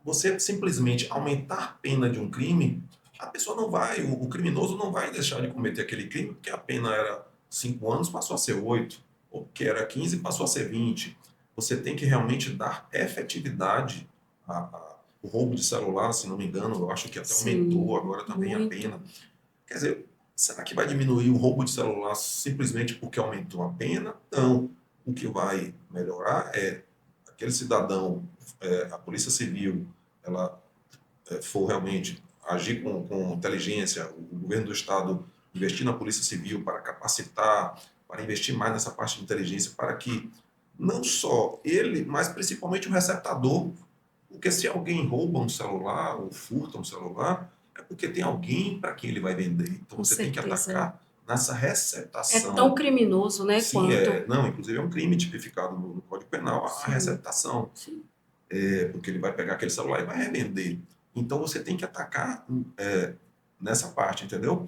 você simplesmente aumentar a pena de um crime, a pessoa não vai, o criminoso não vai deixar de cometer aquele crime, porque a pena era 5 anos, passou a ser 8, ou que era 15, passou a ser 20. Você tem que realmente dar efetividade o roubo de celular, se não me engano, eu acho que até aumentou agora também a pena. Quer dizer, será que vai diminuir o roubo de celular simplesmente porque aumentou a pena? Não. O que vai melhorar é aquele cidadão, a Polícia Civil, ela for realmente agir com inteligência, o governo do Estado investir na Polícia Civil para capacitar, para investir mais nessa parte de inteligência, para que não só ele, mas principalmente o receptador, porque se alguém rouba um celular ou furta um celular, é porque tem alguém para quem ele vai vender. Então você tem que atacar nessa receptação. É tão criminoso, né? Sim, não, inclusive é um crime tipificado no Código Penal, a receptação. Sim. Porque ele vai pegar aquele celular e vai revender. Então você tem que atacar nessa parte, entendeu?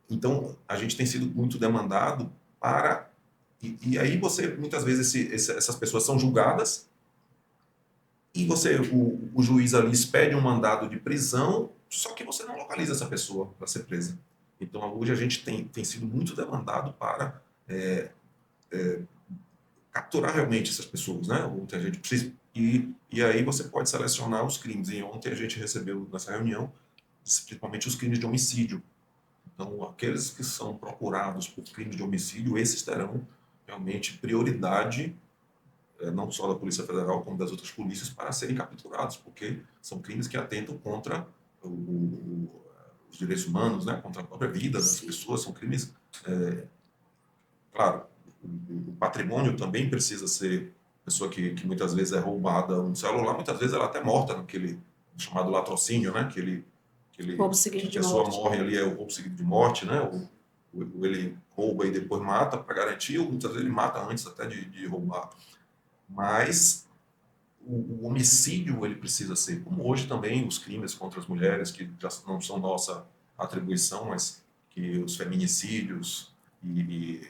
Então a gente tem sido muito demandado para... E aí você, muitas vezes, essas pessoas são julgadas e o juiz ali expede um mandado de prisão, só que você não localiza essa pessoa para ser presa. Então hoje a gente tem sido muito demandado para capturar realmente essas pessoas, né? Ontem a gente precisa... E aí você pode selecionar os crimes. E ontem a gente recebeu nessa reunião, principalmente os crimes de homicídio. Então, aqueles que são procurados por crimes de homicídio, esses terão realmente prioridade, não só da Polícia Federal, como das outras polícias, para serem capturados, porque são crimes que atentam contra os direitos humanos, né? Contra a própria vida das pessoas. São crimes... claro, o patrimônio também precisa ser pessoa que muitas vezes é roubada um celular, muitas vezes ela é até morta naquele chamado latrocínio, né? Roubo Que seguido a de pessoa morte. morre ali, é o roubo seguido de morte, né? Ele rouba e depois mata para garantir, ou muitas vezes ele mata antes até de roubar. Mas o homicídio ele precisa ser, como hoje também os crimes contra as mulheres, que já não são nossa atribuição, mas que os feminicídios e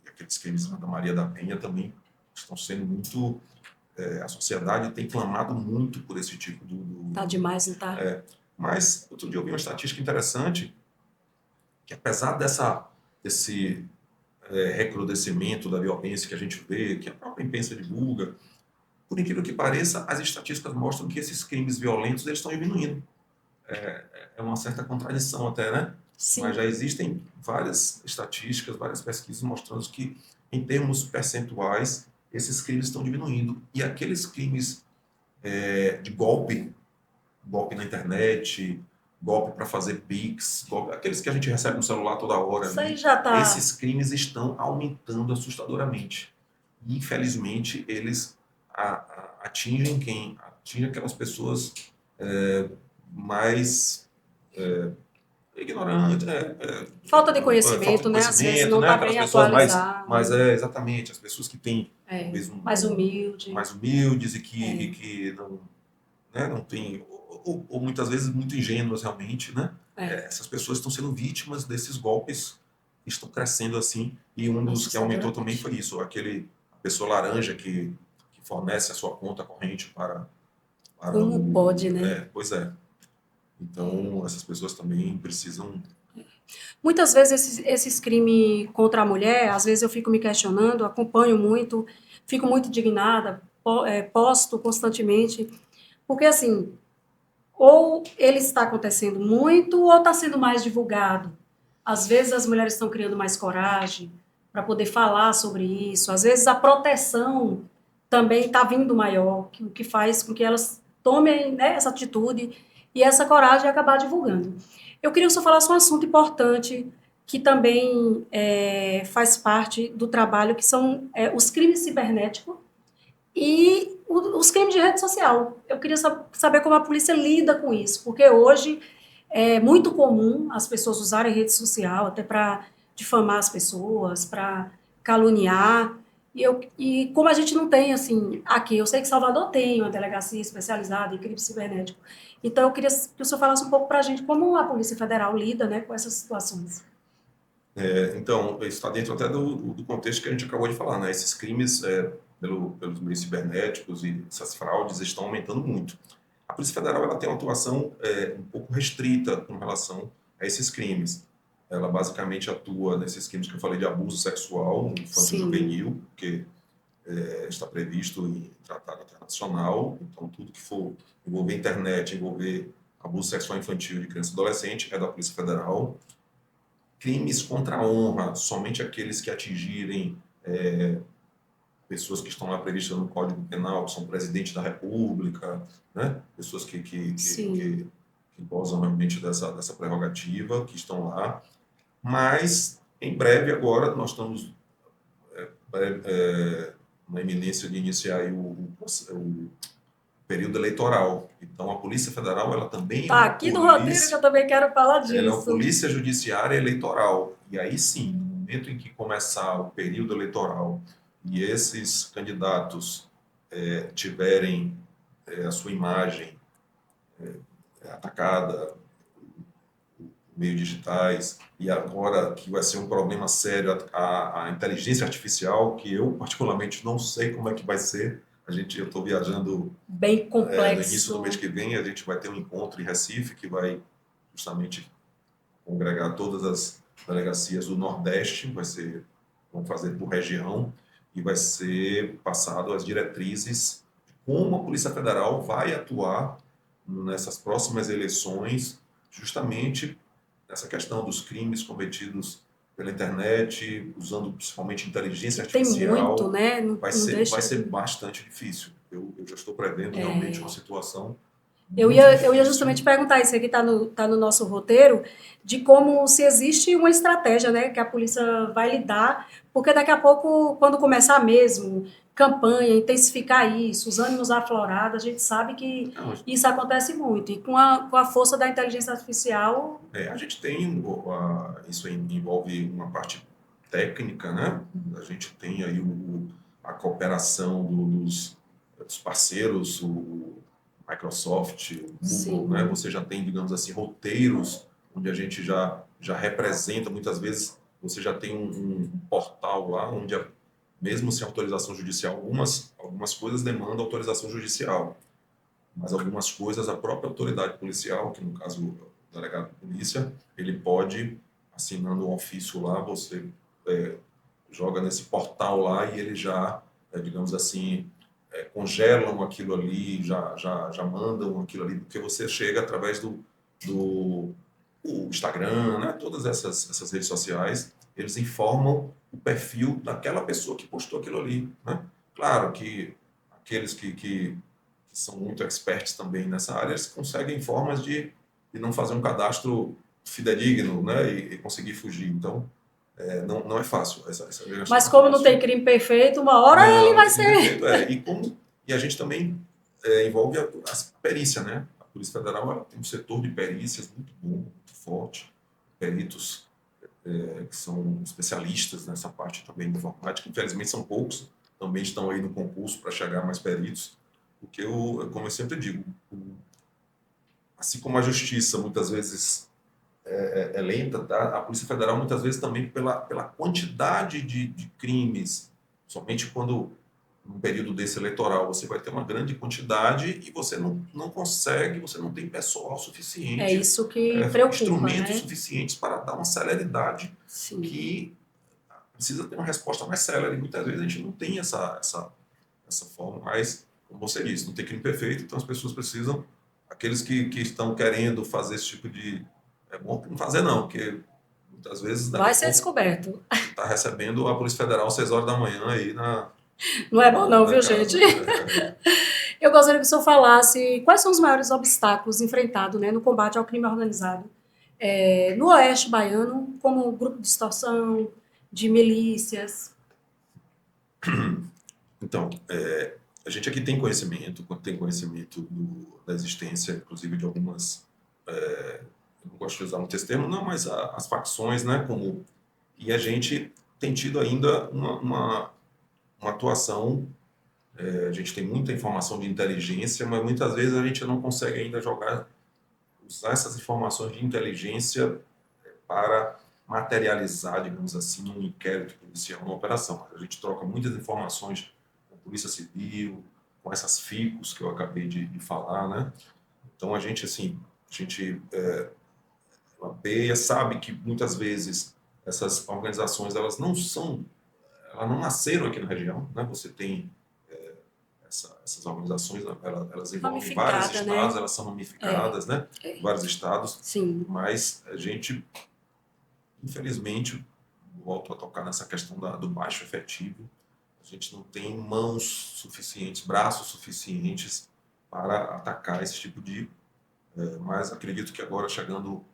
aqueles crimes da Maria da Penha também estão sendo muito... a sociedade tem clamado muito por esse tipo Tá demais, não tá? Mas outro dia eu vi uma estatística interessante, que apesar desse recrudescimento da violência que a gente vê, que a própria imprensa divulga, por incrível que pareça, as estatísticas mostram que esses crimes violentos eles estão diminuindo. É uma certa contradição até, né? Sim. Mas já existem várias estatísticas, várias pesquisas mostrando que, em termos percentuais, esses crimes estão diminuindo. E aqueles crimes de golpe na internet, golpe para fazer Pix, aqueles que a gente recebe no celular toda hora Isso aí ali, já tá. esses crimes estão aumentando assustadoramente. E, infelizmente, eles atingem aquelas pessoas mais ignorantes, Falta de falta de conhecimento, né? Às vezes conhecimento, não né? tá Aquelas bem pessoas atualizado. exatamente, as pessoas que têm talvez Mais humilde. mais humildes e É. que não, né, não tem, ou muitas vezes muito ingênuas realmente, né? É. Essas pessoas estão sendo vítimas desses golpes que estão crescendo assim, e um dos que aumentou também Assustadoramente. foi isso, a pessoa laranja que fornece a sua conta corrente para Como pode, né? pois é. Então, essas pessoas também precisam... Muitas vezes esses crimes contra a mulher, às vezes eu fico me questionando, acompanho muito, fico muito indignada, posto constantemente, porque assim, ou ele está acontecendo muito, ou está sendo mais divulgado. Às vezes as mulheres estão criando mais coragem para poder falar sobre isso, às vezes a proteção também está vindo maior, o que faz com que elas tomem, né, essa atitude e essa coragem de acabar divulgando. Eu queria que você falasse um assunto importante que também faz parte do trabalho, que são os crimes cibernéticos e os crimes de rede social. Eu queria saber como a polícia lida com isso, porque hoje é muito comum as pessoas usarem rede social até para difamar as pessoas, para caluniar. E como a gente não tem, assim, aqui, eu sei que Salvador tem uma delegacia especializada em crime cibernético. Então, eu queria que o senhor falasse um pouco para a gente como a Polícia Federal lida, né, com essas situações. Então, isso está dentro até do contexto que a gente acabou de falar, né? Esses crimes pelos meios cibernéticos e essas fraudes estão aumentando muito. A Polícia Federal ela tem uma atuação um pouco restrita com relação a esses crimes. Ela basicamente atua nesses crimes que eu falei de abuso sexual infanto-juvenil, que está previsto em tratado internacional. Então, tudo que for envolver internet, envolver abuso sexual infantil de criança e adolescente é da Polícia Federal. Crimes contra a honra, somente aqueles que atingirem pessoas que estão lá previstas no Código Penal, que são presidente da República, né? Pessoas que gozam realmente dessa prerrogativa, que estão lá. Mas, em breve, agora, nós estamos na iminência de iniciar aí o período eleitoral. Então, a Polícia Federal ela também é uma aqui no roteiro que eu também quero falar disso. Ela é uma polícia judiciária eleitoral. E aí sim, no momento em que começar o período eleitoral e esses candidatos tiverem a sua imagem atacada, meios digitais, e agora que vai ser um problema sério a inteligência artificial, que eu particularmente não sei como é que vai ser. Eu estou viajando bem complexo. No início do mês que vem, a gente vai ter um encontro em Recife que vai justamente congregar todas as delegacias do Nordeste, vão fazer por região, e vai ser passado as diretrizes de como a Polícia Federal vai atuar nessas próximas eleições, justamente nessa questão dos crimes cometidos pela internet, usando principalmente inteligência artificial. Tem muito, né? Vai ser bastante difícil. Eu já estou prevendo realmente uma situação Eu muito ia difícil. justamente perguntar, isso aqui tá no nosso roteiro, de como se existe uma estratégia, né, que a polícia vai lidar, porque daqui a pouco, quando começar mesmo, campanha, intensificar isso, os ânimos aflorados, a gente sabe que Não, isso acontece muito. E com a força da inteligência artificial, a gente tem, isso envolve uma parte técnica, né? A gente tem aí a cooperação dos parceiros, o Microsoft, o Google, né? sim, Você já tem, digamos assim, roteiros onde a gente já representa, muitas vezes você já tem um portal lá onde, mesmo sem autorização judicial, algumas coisas demandam autorização judicial, mas algumas coisas a própria autoridade policial, que no caso o delegado de polícia, ele pode, assinando um ofício lá, você é, joga nesse portal lá e ele já, digamos assim, congelam aquilo ali, já mandam aquilo ali, porque você chega através do o Instagram, né? Todas essas redes sociais, eles informam o perfil daquela pessoa que postou aquilo ali, né? Claro que aqueles que são muito experts também nessa área, eles conseguem formas de não fazer um cadastro fidedigno, né? E conseguir fugir. Então, não é fácil essa geração, mas não é como não tem fácil. crime perfeito, uma hora ele Não, vai crime ser. perfeito e a gente também envolve a perícia, né? A Polícia Federal ela tem um setor de perícias muito bom, muito forte, peritos que são especialistas nessa parte também de informática. Infelizmente são poucos, também estão aí no concurso para chegar mais peritos, porque como eu sempre digo, assim como a justiça muitas vezes é lenta, tá? A Polícia Federal muitas vezes também pela quantidade de crimes, somente quando num período desse eleitoral você vai ter uma grande quantidade e você não consegue, você não tem pessoal É suficiente, isso que preocupa, instrumentos né? suficientes para dar uma celeridade Sim. que precisa ter uma resposta mais célere. Muitas vezes a gente não tem essa forma, mas, como você disse, não tem crime perfeito, então as pessoas precisam, aqueles que estão querendo fazer esse tipo de. É bom não fazer, não, porque muitas vezes daqui a Vai ser pouco descoberto. você está recebendo a Polícia Federal às 6 horas da manhã aí Não é bom não, na viu, casa. gente? Eu gostaria que o senhor falasse quais são os maiores obstáculos enfrentados, né, no combate ao crime organizado no Oeste Baiano, como grupo de extorsão, de milícias. Então, a gente aqui tem conhecimento da existência, inclusive, de algumas. Eu não gosto de usar muito esse termo, não, mas as facções, né? E a gente tem tido ainda uma atuação. A gente tem muita informação de inteligência, mas muitas vezes a gente não consegue ainda usar essas informações de inteligência para materializar, digamos assim, um inquérito policial, uma operação. A gente troca muitas informações com a Polícia Civil, com essas FICOS que eu acabei de falar, né? Então a gente mapeia, sabe que muitas vezes essas organizações elas não nasceram aqui na região, né? Você tem essas organizações, elas envolvem vários Ramificada, estados, né? elas são ramificadas, né? Vários estados, Sim. mas a gente, infelizmente, volto a tocar nessa questão do baixo efetivo, a gente não tem mãos suficientes, braços suficientes para atacar esse tipo de. Mas acredito que agora, chegando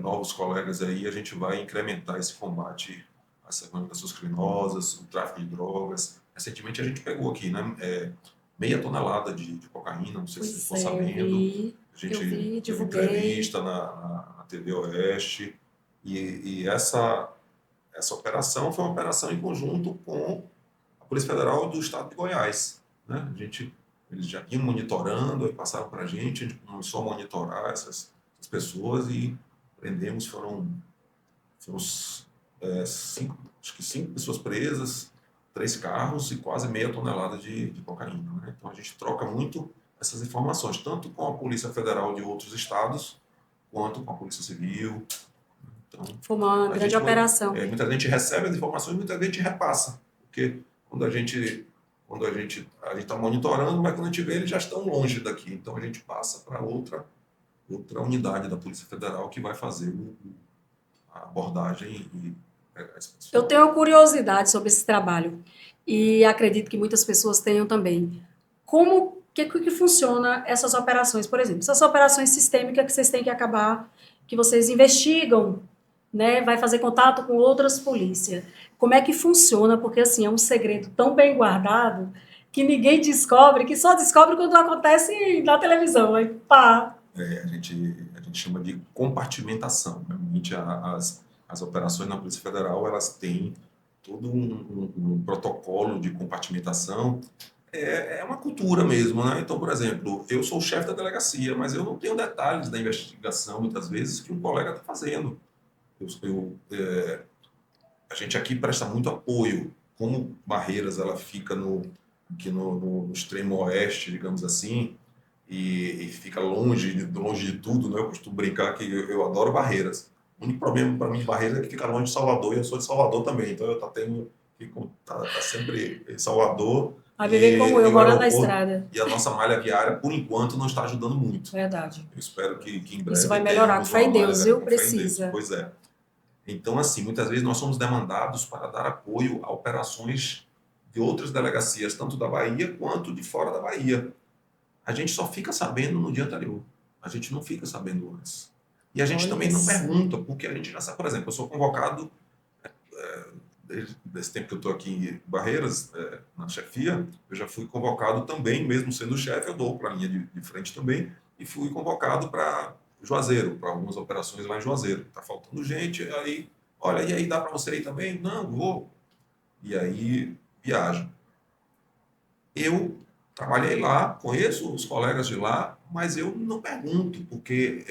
novos colegas aí, a gente vai incrementar esse combate às organizações criminosas, o tráfico de drogas. Recentemente a gente pegou aqui, né? Meia tonelada de cocaína, não sei se você Pois ficou é, sabendo. A eu gente vi, teve divulguei. entrevista na TV Oeste. E essa operação foi uma operação em conjunto com a Polícia Federal do Estado de Goiás, né? Eles já vinham monitorando, aí passaram para a gente começou a monitorar essas pessoas e prendemos, foram acho que 5 pessoas presas, 3 carros e quase meia tonelada de cocaína, né? Então a gente troca muito essas informações, tanto com a Polícia Federal de outros estados, quanto com a Polícia Civil. Então, Foi uma a grande gente, operação. muita gente recebe as informações, muita gente repassa, porque quando a gente está monitorando, mas quando a gente vê, eles já estão longe daqui. Então a gente passa para outra unidade da Polícia Federal que vai fazer a abordagem e pegar esse Eu pessoal. tenho curiosidade sobre esse trabalho e acredito que muitas pessoas tenham também. Como que funciona essas operações, por exemplo? Essas operações sistêmicas que vocês têm que acabar, que vocês investigam, né? Vai fazer contato com outras polícias. Como é que funciona? Porque, assim, é um segredo tão bem guardado que ninguém descobre, que só descobre quando acontece na televisão. Aí, pá! A gente chama de compartimentação. Realmente, as operações na Polícia Federal, elas têm todo um protocolo de compartimentação. É uma cultura mesmo, né? Então, por exemplo, eu sou o chefe da delegacia, mas eu não tenho detalhes da investigação, muitas vezes, que um colega está fazendo. A gente aqui presta muito apoio. Como Barreiras ela fica aqui no extremo oeste, digamos assim, e fica longe de tudo, né? Eu costumo brincar que eu adoro Barreiras. O único problema para mim de Barreiras é que fica longe de Salvador, e eu sou de Salvador também, então eu tá sempre em Salvador, A viver como e eu, o morando na aeroporto estrada. e a nossa malha viária, por enquanto, não está ajudando muito. Verdade. Eu espero que em Isso breve vai melhorar, com tenhamos fé uma em malha Deus, viária viu? com fé em Deus. Precisa. Pois é. Então, assim, muitas vezes nós somos demandados para dar apoio a operações de outras delegacias, tanto da Bahia quanto de fora da Bahia. A gente só fica sabendo no dia anterior. A gente não fica sabendo antes. E a gente Olha também não isso. pergunta, porque a gente já sabe, por exemplo, eu sou convocado, desde esse tempo que eu estou aqui em Barreiras, na chefia, eu já fui convocado também, mesmo sendo chefe, eu dou para a linha de frente também, e fui convocado para Juazeiro, para algumas operações lá em Juazeiro. Está faltando gente, aí, olha, e aí dá para você ir também? Não, vou. E aí viajo. Eu trabalhei lá, conheço os colegas de lá, mas eu não pergunto, porque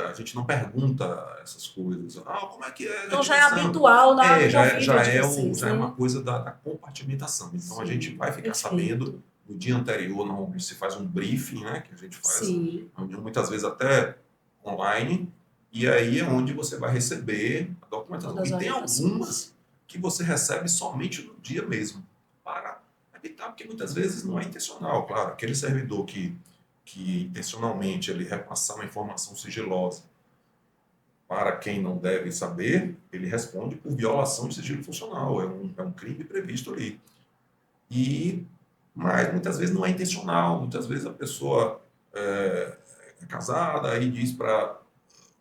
a gente não pergunta essas coisas. Ah, como é que é a Então já é investigação? habitual no Já é, convívio já de é, vocês, já é uma né? coisa da compartimentação. Então a gente Sim, vai ficar sabendo perfeito. no dia anterior, normalmente se faz um briefing, né, que a gente faz, Sim. muitas vezes até online, e aí é onde você vai receber a documentação. Todas E as tem orientações. algumas que você recebe somente no dia mesmo, para evitar, porque muitas vezes não é intencional, claro. Aquele servidor que intencionalmente ele repassar uma informação sigilosa para quem não deve saber, ele responde por violação de sigilo funcional. É um crime previsto ali. Mas muitas vezes não é intencional. Muitas vezes a pessoa é casada e diz para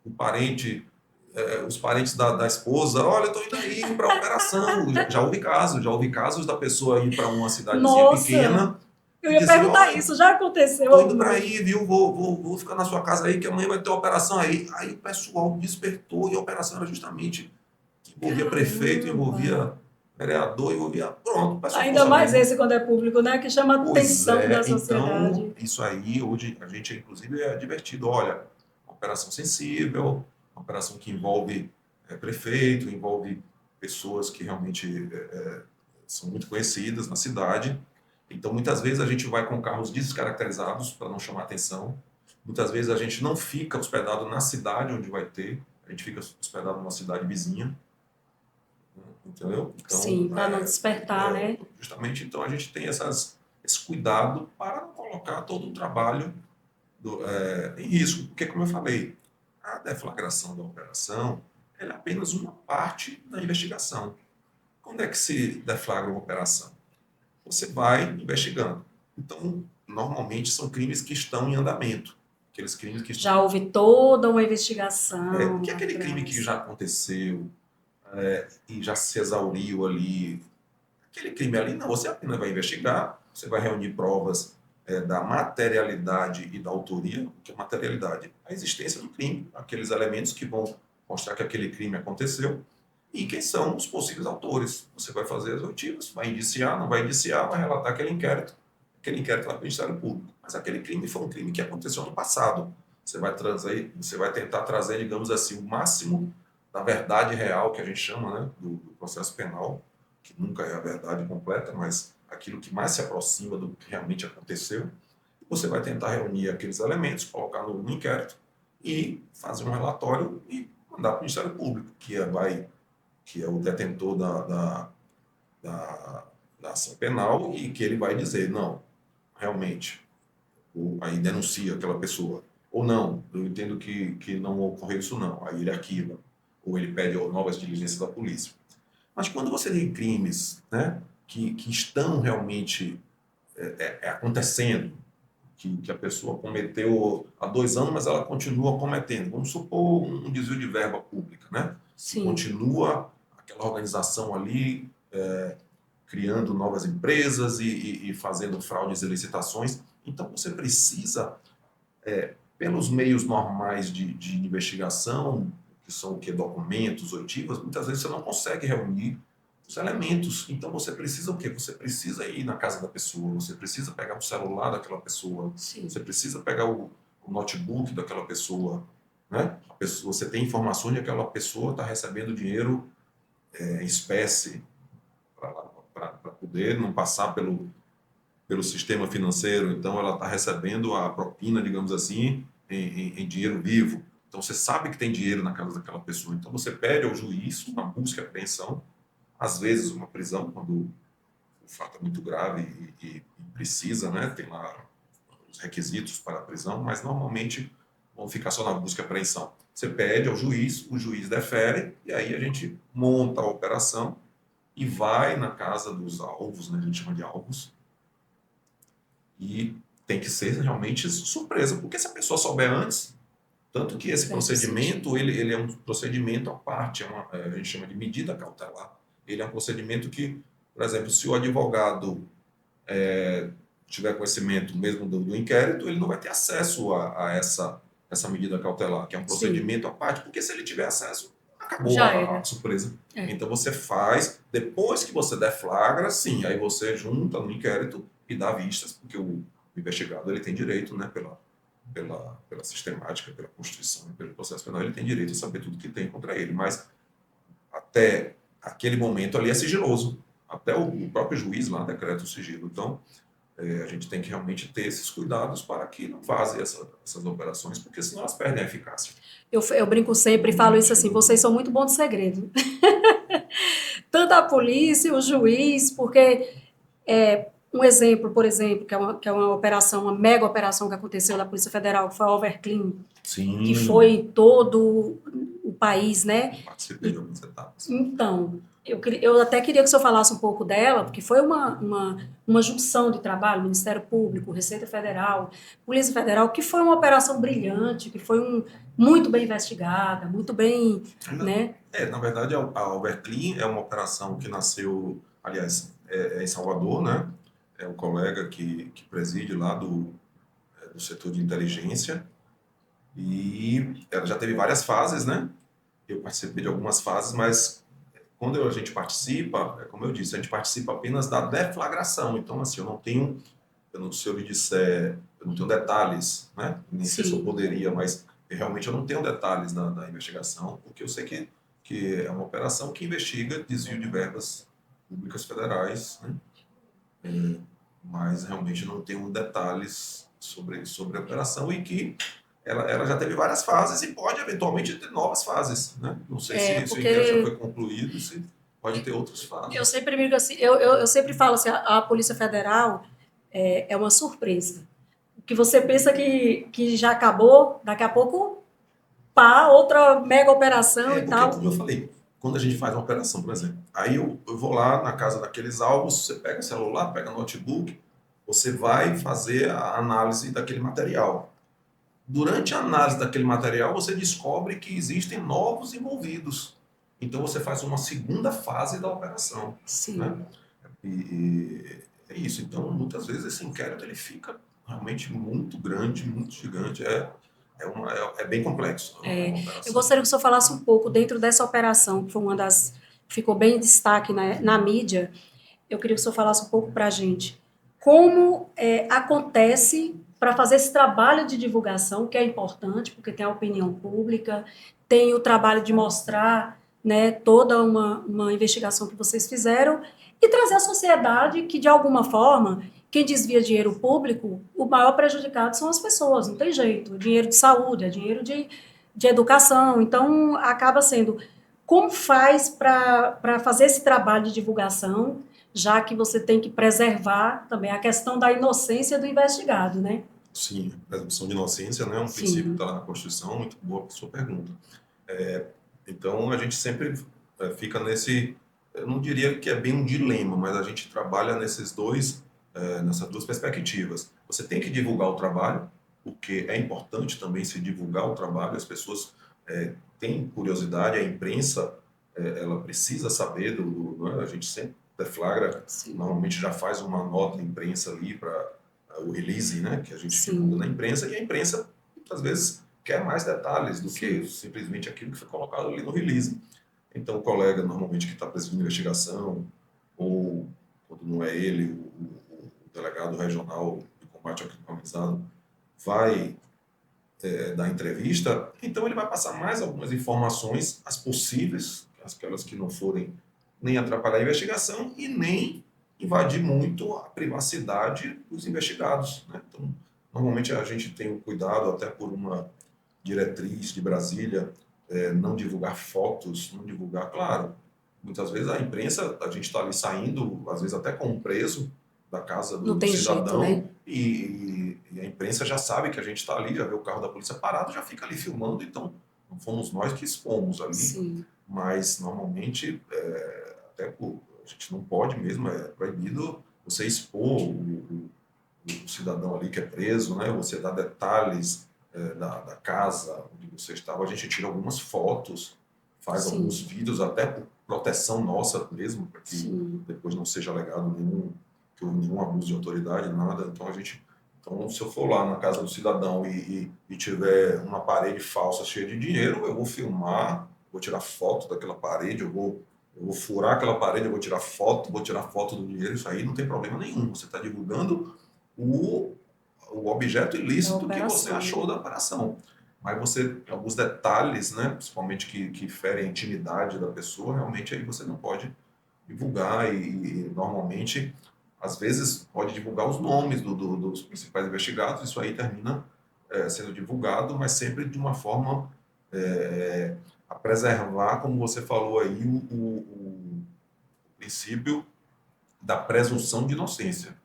o parente, os parentes da esposa, olha, eu estou indo aí para a operação. Já houve casos da pessoa ir para uma cidadezinha Nossa, pequena eu e ia dizer, perguntar olha, isso, já aconteceu estou indo alguma para vez? aí, viu? Vou ficar na sua casa aí, que amanhã vai ter uma operação aí. Aí o pessoal despertou e a operação era justamente que envolvia prefeito, Caramba! envolvia vereador, envolvia. Pronto, o pessoal ficou Ainda mais sabendo. esse quando é público, né? Que chama a Pois atenção da é, então, sociedade. isso aí, hoje, a gente, inclusive, é divertido. Olha, uma operação sensível, uma operação que envolve prefeito, envolve pessoas que realmente são muito conhecidas na cidade. Então, muitas vezes a gente vai com carros descaracterizados para não chamar atenção. Muitas vezes a gente não fica hospedado na cidade onde vai ter, a gente fica hospedado numa cidade vizinha, entendeu? Então, Sim, para não despertar, né? justamente, então a gente tem esse cuidado para não colocar todo o trabalho em risco, porque, como eu falei, a deflagração da operação é apenas uma parte da investigação. Quando é que se deflagra uma operação? Você vai investigando. Então, normalmente são crimes que estão em andamento. Aqueles crimes que estão. Já houve toda uma investigação Porque aquele crime que atrás. já aconteceu e já se exauriu ali, aquele crime ali, não, você apenas vai investigar, você vai reunir provas da materialidade e da autoria. O que é materialidade? A existência do crime, aqueles elementos que vão mostrar que aquele crime aconteceu e quem são os possíveis autores. Você vai fazer as oitivas, vai indiciar, não vai indiciar, vai relatar aquele inquérito lá para o Ministério Público. Mas aquele crime foi um crime que aconteceu no passado. Você vai tentar trazer, digamos assim, o máximo da verdade real, que a gente chama, né, do processo penal, que nunca é a verdade completa, mas aquilo que mais se aproxima do que realmente aconteceu. Você vai tentar reunir aqueles elementos, colocar no inquérito e fazer um relatório e mandar para o Ministério Público, que é o detentor da ação penal e que ele vai dizer, não, realmente, aí denuncia aquela pessoa. Ou não, eu entendo que não ocorreu isso não, aí ele arquiva, ou ele pede novas diligências da polícia. Mas quando você tem crimes, né, que estão realmente acontecendo, que a pessoa cometeu há 2 anos, mas ela continua cometendo. Vamos supor um desvio de verba pública, né? Sim. Continua aquela organização ali criando novas empresas e fazendo fraudes e licitações. Então, você precisa, pelos meios normais de investigação, que são o quê? Documentos, oitivas, muitas vezes você não consegue reunir os elementos. Então, você precisa o quê? Você precisa ir na casa da pessoa, você precisa pegar o celular daquela pessoa, Sim. você precisa pegar o notebook daquela pessoa, né? Você tem informações de que aquela pessoa está recebendo dinheiro em espécie para poder não passar pelo sistema financeiro. Então, ela está recebendo a propina, digamos assim, em dinheiro vivo. Então, você sabe que tem dinheiro na casa daquela pessoa. Então, você pede ao juiz uma busca e apreensão, às vezes uma prisão, quando o fato é muito grave e precisa, né? Tem lá os requisitos para a prisão, mas normalmente vão ficar só na busca e apreensão. Você pede ao juiz, o juiz defere, e aí a gente monta a operação e vai na casa dos alvos, né? A gente chama de alvos, e tem que ser realmente surpresa, porque se a pessoa souber antes, tanto que esse procedimento, ele é um procedimento à parte, a gente chama de medida cautelar. Ele é um procedimento que, por exemplo, se o advogado tiver conhecimento mesmo do inquérito, ele não vai ter acesso a essa medida cautelar, que é um procedimento à parte, porque se ele tiver acesso, acabou a surpresa. Então você faz, depois que você deflagra, sim, aí você junta no inquérito e dá vistas, porque o investigado ele tem direito, né, pela sistemática, pela Constituição, pelo processo penal, ele tem direito a saber tudo que tem contra ele, mas até aquele momento ali é sigiloso, até o próprio juiz lá decreta o sigilo. Então, a gente tem que realmente ter esses cuidados para que não vazem essas operações, porque senão elas perdem a eficácia. Eu brinco sempre e falo isso assim, vocês são muito bons de segredo. Tanto a polícia, o juiz, porque um exemplo, por exemplo, que é uma operação, uma mega operação que aconteceu na Polícia Federal, que foi a Overclean, Sim. que foi todo o país, né? Eu participei de algumas etapas. Então, eu até queria que o senhor falasse um pouco dela, porque foi uma junção de trabalho, Ministério Público, Receita Federal, Polícia Federal, que foi uma operação brilhante, que foi muito bem investigada, muito bem, né? Na verdade, a Overclean é uma operação que nasceu, aliás, em Salvador, né? É um colega que preside lá do setor de inteligência, e ela já teve várias fases, né? Eu participei de algumas fases, mas quando a gente participa, como eu disse, a gente participa apenas da deflagração. Então, assim, se eu lhe disser, eu não tenho detalhes, né? Nem sei se eu poderia, mas realmente eu não tenho detalhes da investigação, porque eu sei que é uma operação que investiga desvio de verbas públicas federais, né? Mas realmente não tenho detalhes sobre a operação, e que ela já teve várias fases e pode eventualmente ter novas fases, né? Não sei se o inquérito já foi concluído, se pode ter outras fases. Eu sempre digo assim, eu sempre falo assim, a Polícia Federal é uma surpresa. O que você pensa que já acabou, daqui a pouco, outra mega operação e tal. Como eu falei, quando a gente faz uma operação, por exemplo, aí eu vou lá na casa daqueles alvos, você pega o celular, pega o notebook, você vai fazer a análise daquele material. Durante a análise daquele material, você descobre que existem novos envolvidos. Então, você faz uma segunda fase da operação. Sim. Né? E é isso. Então, muitas vezes, esse inquérito ele fica realmente muito grande, muito gigante. É bem complexo. Eu gostaria que o senhor falasse um pouco dentro dessa operação, que foi uma das que ficou bem em destaque na mídia. Eu queria que o senhor falasse um pouco para a gente como acontece para fazer esse trabalho de divulgação, que é importante, porque tem a opinião pública, tem o trabalho de mostrar, né, toda uma investigação que vocês fizeram e trazer à sociedade que, de alguma forma, quem desvia dinheiro público, o maior prejudicado são as pessoas, não tem jeito. É dinheiro de saúde, é dinheiro de educação. Então, acaba sendo... Como faz para fazer esse trabalho de divulgação, já que você tem que preservar também a questão da inocência do investigado, né? Sim, a presunção de inocência, né, é um princípio que está lá na Constituição, muito boa a sua pergunta. Então, a gente sempre fica nesse... Eu não diria que é bem um dilema, mas a gente trabalha nesses dois nessas duas perspectivas. Você tem que divulgar o trabalho, porque é importante também se divulgar o trabalho, as pessoas têm curiosidade, a imprensa ela precisa saber né? A gente sempre deflagra, Sim. normalmente já faz uma nota de imprensa ali para o release, né? Que a gente divulga na imprensa, e a imprensa muitas vezes quer mais detalhes do que simplesmente aquilo que foi colocado ali no release. Então o colega normalmente que está presidindo investigação, ou quando não é ele, o delegado regional de combate ao crime organizado, vai dar entrevista, então ele vai passar mais algumas informações, as possíveis, aquelas que não forem nem atrapalhar a investigação e nem invadir muito a privacidade dos investigados, né? Então, normalmente a gente tem o cuidado, até por uma diretriz de Brasília, não divulgar fotos, não divulgar, claro, muitas vezes a imprensa, a gente está ali saindo, às vezes até com um preso da casa do cidadão, jeito, né? E a imprensa já sabe que a gente está ali, já vê o carro da polícia parado, já fica ali filmando, então não fomos nós que expomos ali. Sim. Mas normalmente até a gente não pode mesmo, é proibido você expor o cidadão ali que é preso, né? Você dá detalhes da casa onde você estava, a gente tira algumas fotos, faz alguns vídeos até por proteção nossa mesmo, para que depois não seja alegado nenhum abuso de autoridade, nada. Então, se eu for lá na casa do cidadão e tiver uma parede falsa cheia de dinheiro, eu vou filmar, vou tirar foto daquela parede, eu vou furar aquela parede, eu vou tirar foto do dinheiro, isso aí não tem problema nenhum. Você está divulgando o objeto ilícito que você achou da operação. Mas alguns detalhes, né, principalmente que ferem a intimidade da pessoa, realmente aí você não pode divulgar e normalmente, às vezes, pode divulgar os nomes dos principais investigados, isso aí termina sendo divulgado, mas sempre de uma forma a preservar, como você falou aí, o princípio da presunção de inocência.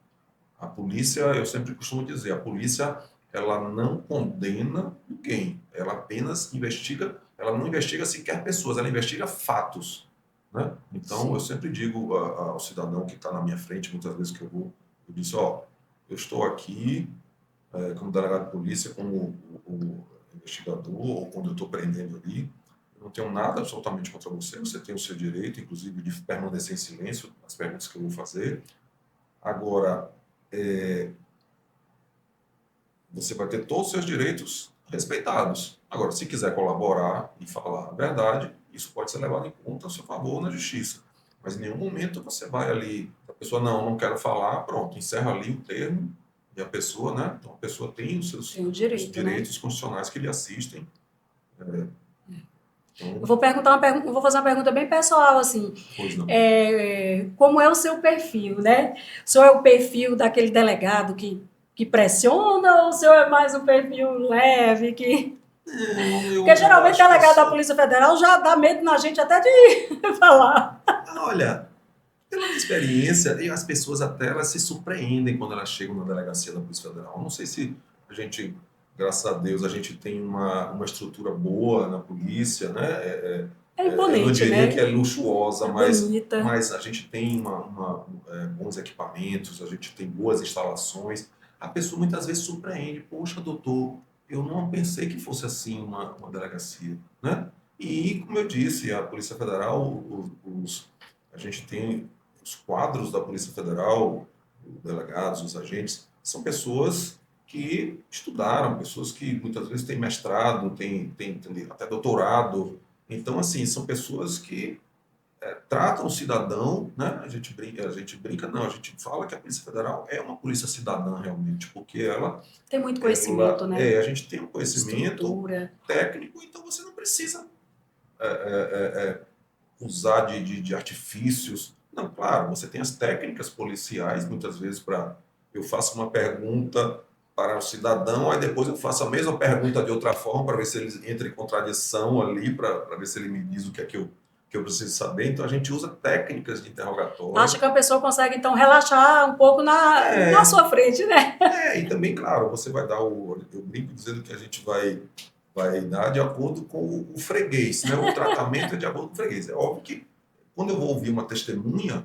A polícia, eu sempre costumo dizer, a polícia ela não condena ninguém, ela apenas investiga, ela não investiga sequer pessoas, ela investiga fatos. Né? Então, eu sempre digo ao cidadão que está na minha frente, muitas vezes que eu disse, eu estou aqui como delegado de polícia, como o investigador, ou quando eu estou prendendo ali, eu não tenho nada absolutamente contra você, você tem o seu direito, inclusive, de permanecer em silêncio nas perguntas que eu vou fazer. Agora, você vai ter todos os seus direitos respeitados. Agora, se quiser colaborar e falar a verdade, isso pode ser levado em conta a seu favor na justiça. Mas em nenhum momento você vai ali, a pessoa não quero falar, pronto, encerra ali o termo e a pessoa, né? Então a pessoa tem os seus os direitos, né, constitucionais que lhe assistem. Então, eu vou vou fazer uma pergunta bem pessoal, assim. Pois não. Como é o seu perfil, né? O senhor é o perfil daquele delegado que pressiona, ou o senhor é mais um perfil leve, que... Porque geralmente o delegado da Polícia Federal já dá medo na gente até de falar. Olha, pela minha experiência, e as pessoas até elas se surpreendem quando elas chegam na delegacia da Polícia Federal. Não sei se a gente, graças a Deus, a gente tem uma estrutura boa na polícia, né? Imponente, eu não diria, né, que é É luxuosa, mas a gente tem bons equipamentos, a gente tem boas instalações. A pessoa muitas vezes surpreende, poxa, doutor, eu não pensei que fosse assim uma delegacia, né? E, como eu disse, a Polícia Federal, a gente tem os quadros da Polícia Federal, os delegados, os agentes, são pessoas que estudaram, pessoas que muitas vezes têm mestrado, têm até doutorado. Então, assim, são pessoas que tratam o cidadão, né? A gente brinca, não, a gente fala que a Polícia Federal é uma polícia cidadã realmente, porque ela tem muito conhecimento, né? A gente tem um conhecimento técnico, então você não precisa usar de artifícios. Não, claro, você tem as técnicas policiais, muitas vezes eu faço uma pergunta para o cidadão, aí depois eu faço a mesma pergunta de outra forma para ver se ele entra em contradição ali, para ver se ele me diz o que é que eu preciso saber. Então a gente usa técnicas de interrogatório. Acho que a pessoa consegue então relaxar um pouco na sua frente, né? E também, claro, você vai dar eu brinco dizendo que a gente vai dar de acordo com o freguês, né? O tratamento é de acordo com o freguês. É óbvio que quando eu vou ouvir uma testemunha,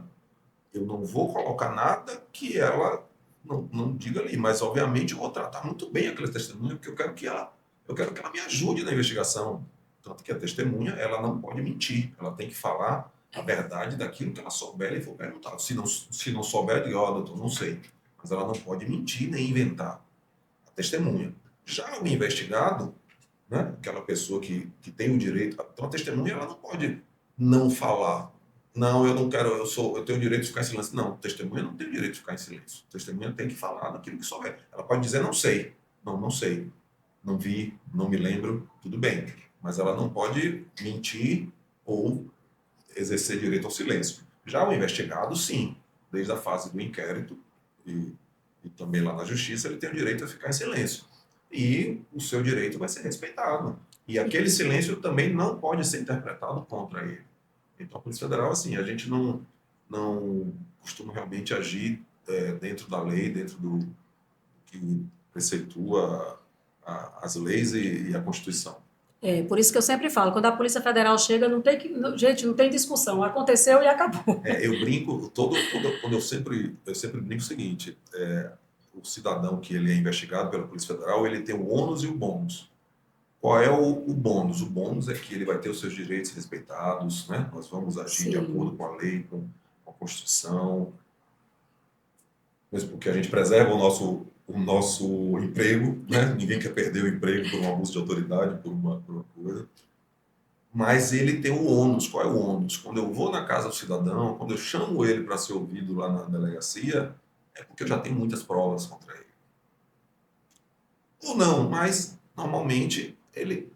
eu não vou colocar nada que ela não diga ali, mas obviamente eu vou tratar muito bem aquela testemunha, porque eu quero que ela me ajude na investigação. Tanto que a testemunha, ela não pode mentir, ela tem que falar a verdade daquilo que ela souber e for perguntar. Se não souber, diga, ó, doutor, não sei. Mas ela não pode mentir nem inventar. A testemunha. Já o investigado, né, aquela pessoa que tem o direito, então a testemunha, ela não pode não falar. Não, eu não quero, eu tenho o direito de ficar em silêncio. Não, testemunha não tem o direito de ficar em silêncio. Testemunha tem que falar daquilo que souber. Ela pode dizer, não sei. Não sei. Não vi, não me lembro, tudo bem. Mas ela não pode mentir ou exercer direito ao silêncio. Já o investigado, sim, desde a fase do inquérito e também lá na justiça, ele tem o direito a ficar em silêncio. E o seu direito vai ser respeitado. E aquele silêncio também não pode ser interpretado contra ele. Então, a Polícia Federal, assim, a gente não costuma realmente agir dentro da lei, dentro do que preceitua as leis e a Constituição. Por isso que eu sempre falo, quando a Polícia Federal chega, não tem que, gente, não tem discussão, aconteceu e acabou. Eu brinco, quando eu sempre brinco o seguinte, o cidadão que ele é investigado pela Polícia Federal, ele tem o ônus e o bônus. Qual é o bônus? O bônus é que ele vai ter os seus direitos respeitados, né? Nós vamos agir de Sim. acordo com a lei, com a Constituição, mesmo porque a gente preserva o nosso emprego, né? Ninguém quer perder o emprego por um abuso de autoridade, por uma coisa. Mas ele tem o ônus. Qual é o ônus? Quando eu vou na casa do cidadão, quando eu chamo ele para ser ouvido lá na delegacia, é porque eu já tenho muitas provas contra ele. Ou não, mas normalmente ele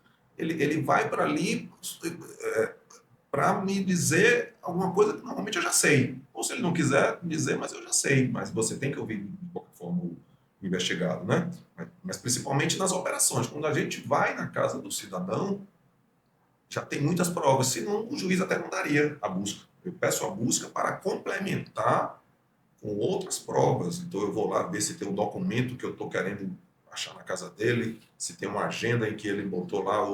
vai para ali para me dizer alguma coisa que normalmente eu já sei. Ou se ele não quiser dizer, mas eu já sei. Mas você tem que ouvir de qualquer forma o investigado, né? Mas principalmente nas operações. Quando a gente vai na casa do cidadão, já tem muitas provas, senão o juiz até não daria a busca. Eu peço a busca para complementar com outras provas. Então eu vou lá ver se tem um documento que eu estou querendo achar na casa dele, se tem uma agenda em que ele botou lá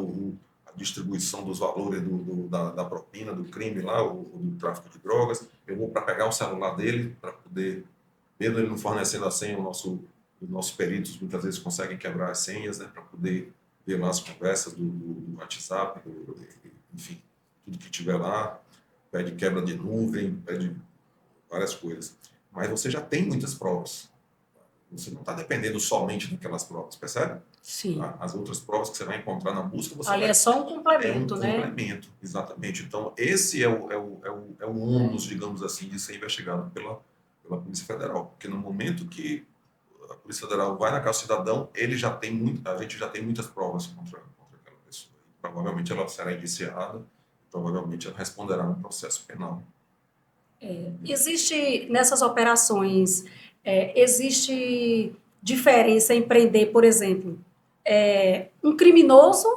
a distribuição dos valores da propina, do crime lá, do tráfico de drogas. Eu vou para pegar o celular dele, para poder, mesmo ele não fornecendo a senha, os nossos peritos muitas vezes conseguem quebrar as senhas, né, para poder ver lá as conversas do WhatsApp, enfim, tudo que tiver lá, pede quebra de nuvem, pede várias coisas. Mas você já tem muitas provas. Você não está dependendo somente daquelas provas, percebe? Sim. Tá? As outras provas que você vai encontrar na busca, você Ali vai... é só um complemento, né? É um complemento, exatamente. Então, esse é o ônus, digamos assim, de ser investigado pela Polícia Federal. Porque no momento que a Polícia Federal vai na casa do cidadão, a gente já tem muitas provas contra aquela pessoa. E, provavelmente ela será indiciada, provavelmente ela responderá no processo penal. Existe, nessas operações, existe diferença em prender, por exemplo, um criminoso,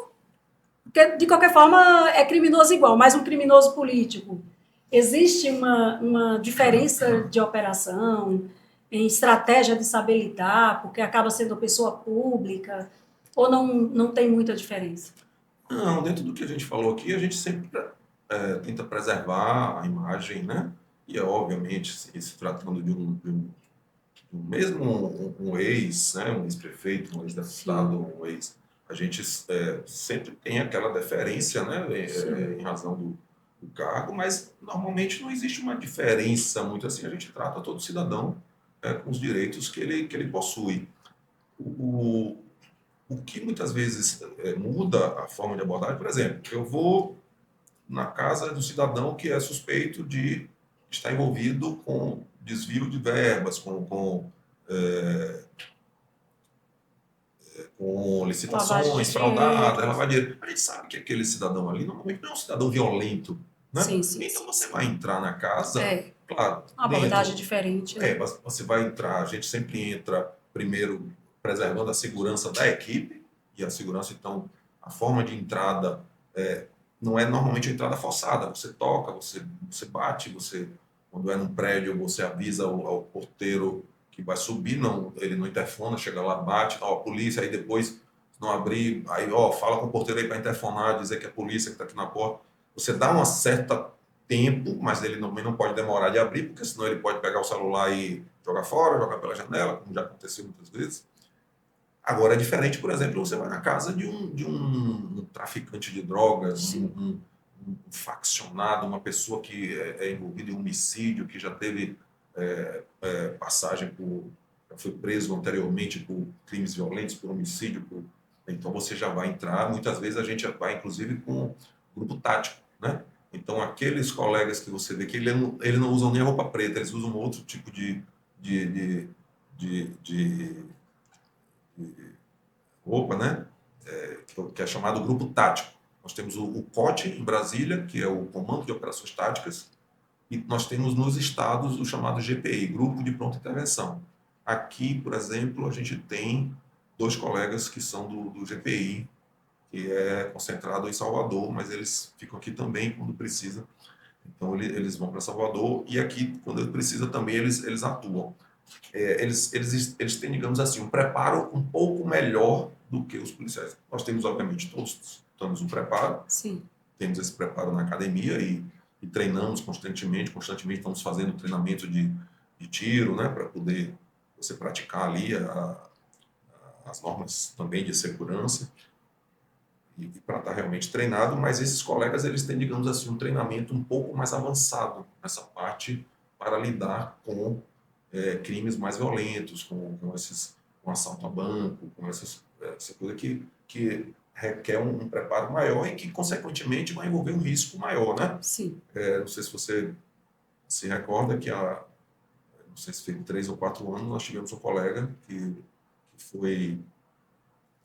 que de qualquer forma é criminoso igual, mas um criminoso político. Existe uma diferença de operação, em estratégia de saber lidar, porque acaba sendo pessoa pública, ou não tem muita diferença? Não, dentro do que a gente falou aqui, a gente sempre tenta preservar a imagem, né? E, obviamente, se tratando de mesmo um ex, né? Um ex-prefeito, um ex-deputado, um ex... A gente sempre tem aquela deferência, né? Em razão do cargo, mas normalmente não existe uma diferença muito assim. A gente trata todo cidadão com os direitos que ele possui. O que muitas vezes muda a forma de abordagem, por exemplo, eu vou na casa do cidadão que é suspeito de estar envolvido com desvio de verbas, com licitações fraudadas, lavagem de dinheiro. A gente sabe que aquele cidadão ali normalmente não é um cidadão violento, né? Sim. Então você vai entrar na casa, claro, uma abordagem diferente. Né? Você vai entrar, a gente sempre entra primeiro preservando a segurança da equipe, e a segurança, então, a forma de entrada não é normalmente a entrada forçada. Você toca, você bate, quando é num prédio, você avisa ao porteiro que vai subir, ele não interfona, chega lá, bate, a polícia, aí depois, não abrir, aí fala com o porteiro aí para interfonar, dizer que é a polícia que está aqui na porta. Você dá uma certa tempo, mas ele não pode demorar de abrir, porque senão ele pode pegar o celular e jogar fora, jogar pela janela, como já aconteceu muitas vezes. Agora, é diferente, por exemplo, você vai na casa de um traficante de drogas, um faccionado, uma pessoa que é envolvida em homicídio, que já teve passagem já foi preso anteriormente por crimes violentos, por homicídio. Então, você já vai entrar, muitas vezes a gente vai, inclusive, com grupo tático, né? Então, aqueles colegas que você vê que ele não usam nem a roupa preta, eles usam outro tipo de, de, de roupa, né? Que é chamado grupo tático. Nós temos o COT em Brasília, que é o Comando de Operações Táticas, e nós temos nos estados o chamado GPI, Grupo de Pronta Intervenção. Aqui, por exemplo, a gente tem 2 colegas que são do GPI, que é concentrado em Salvador, mas eles ficam aqui também quando precisa. Então, eles vão para Salvador e aqui, quando precisa, também eles atuam. Eles têm, digamos assim, um preparo um pouco melhor do que os policiais. Nós temos, obviamente, todos temos um preparo. Sim. Temos esse preparo na academia e treinamos constantemente estamos fazendo treinamento de tiro, né, para poder você praticar ali as normas também de segurança e para estar realmente treinado, mas esses colegas eles têm, digamos assim, um treinamento um pouco mais avançado nessa parte para lidar com crimes mais violentos, com assalto a banco, com essa coisa que requer um preparo maior e que, consequentemente, vai envolver um risco maior, né? Sim. Não sei se você se recorda que não sei se foi 3 ou 4 anos, nós tivemos um colega que foi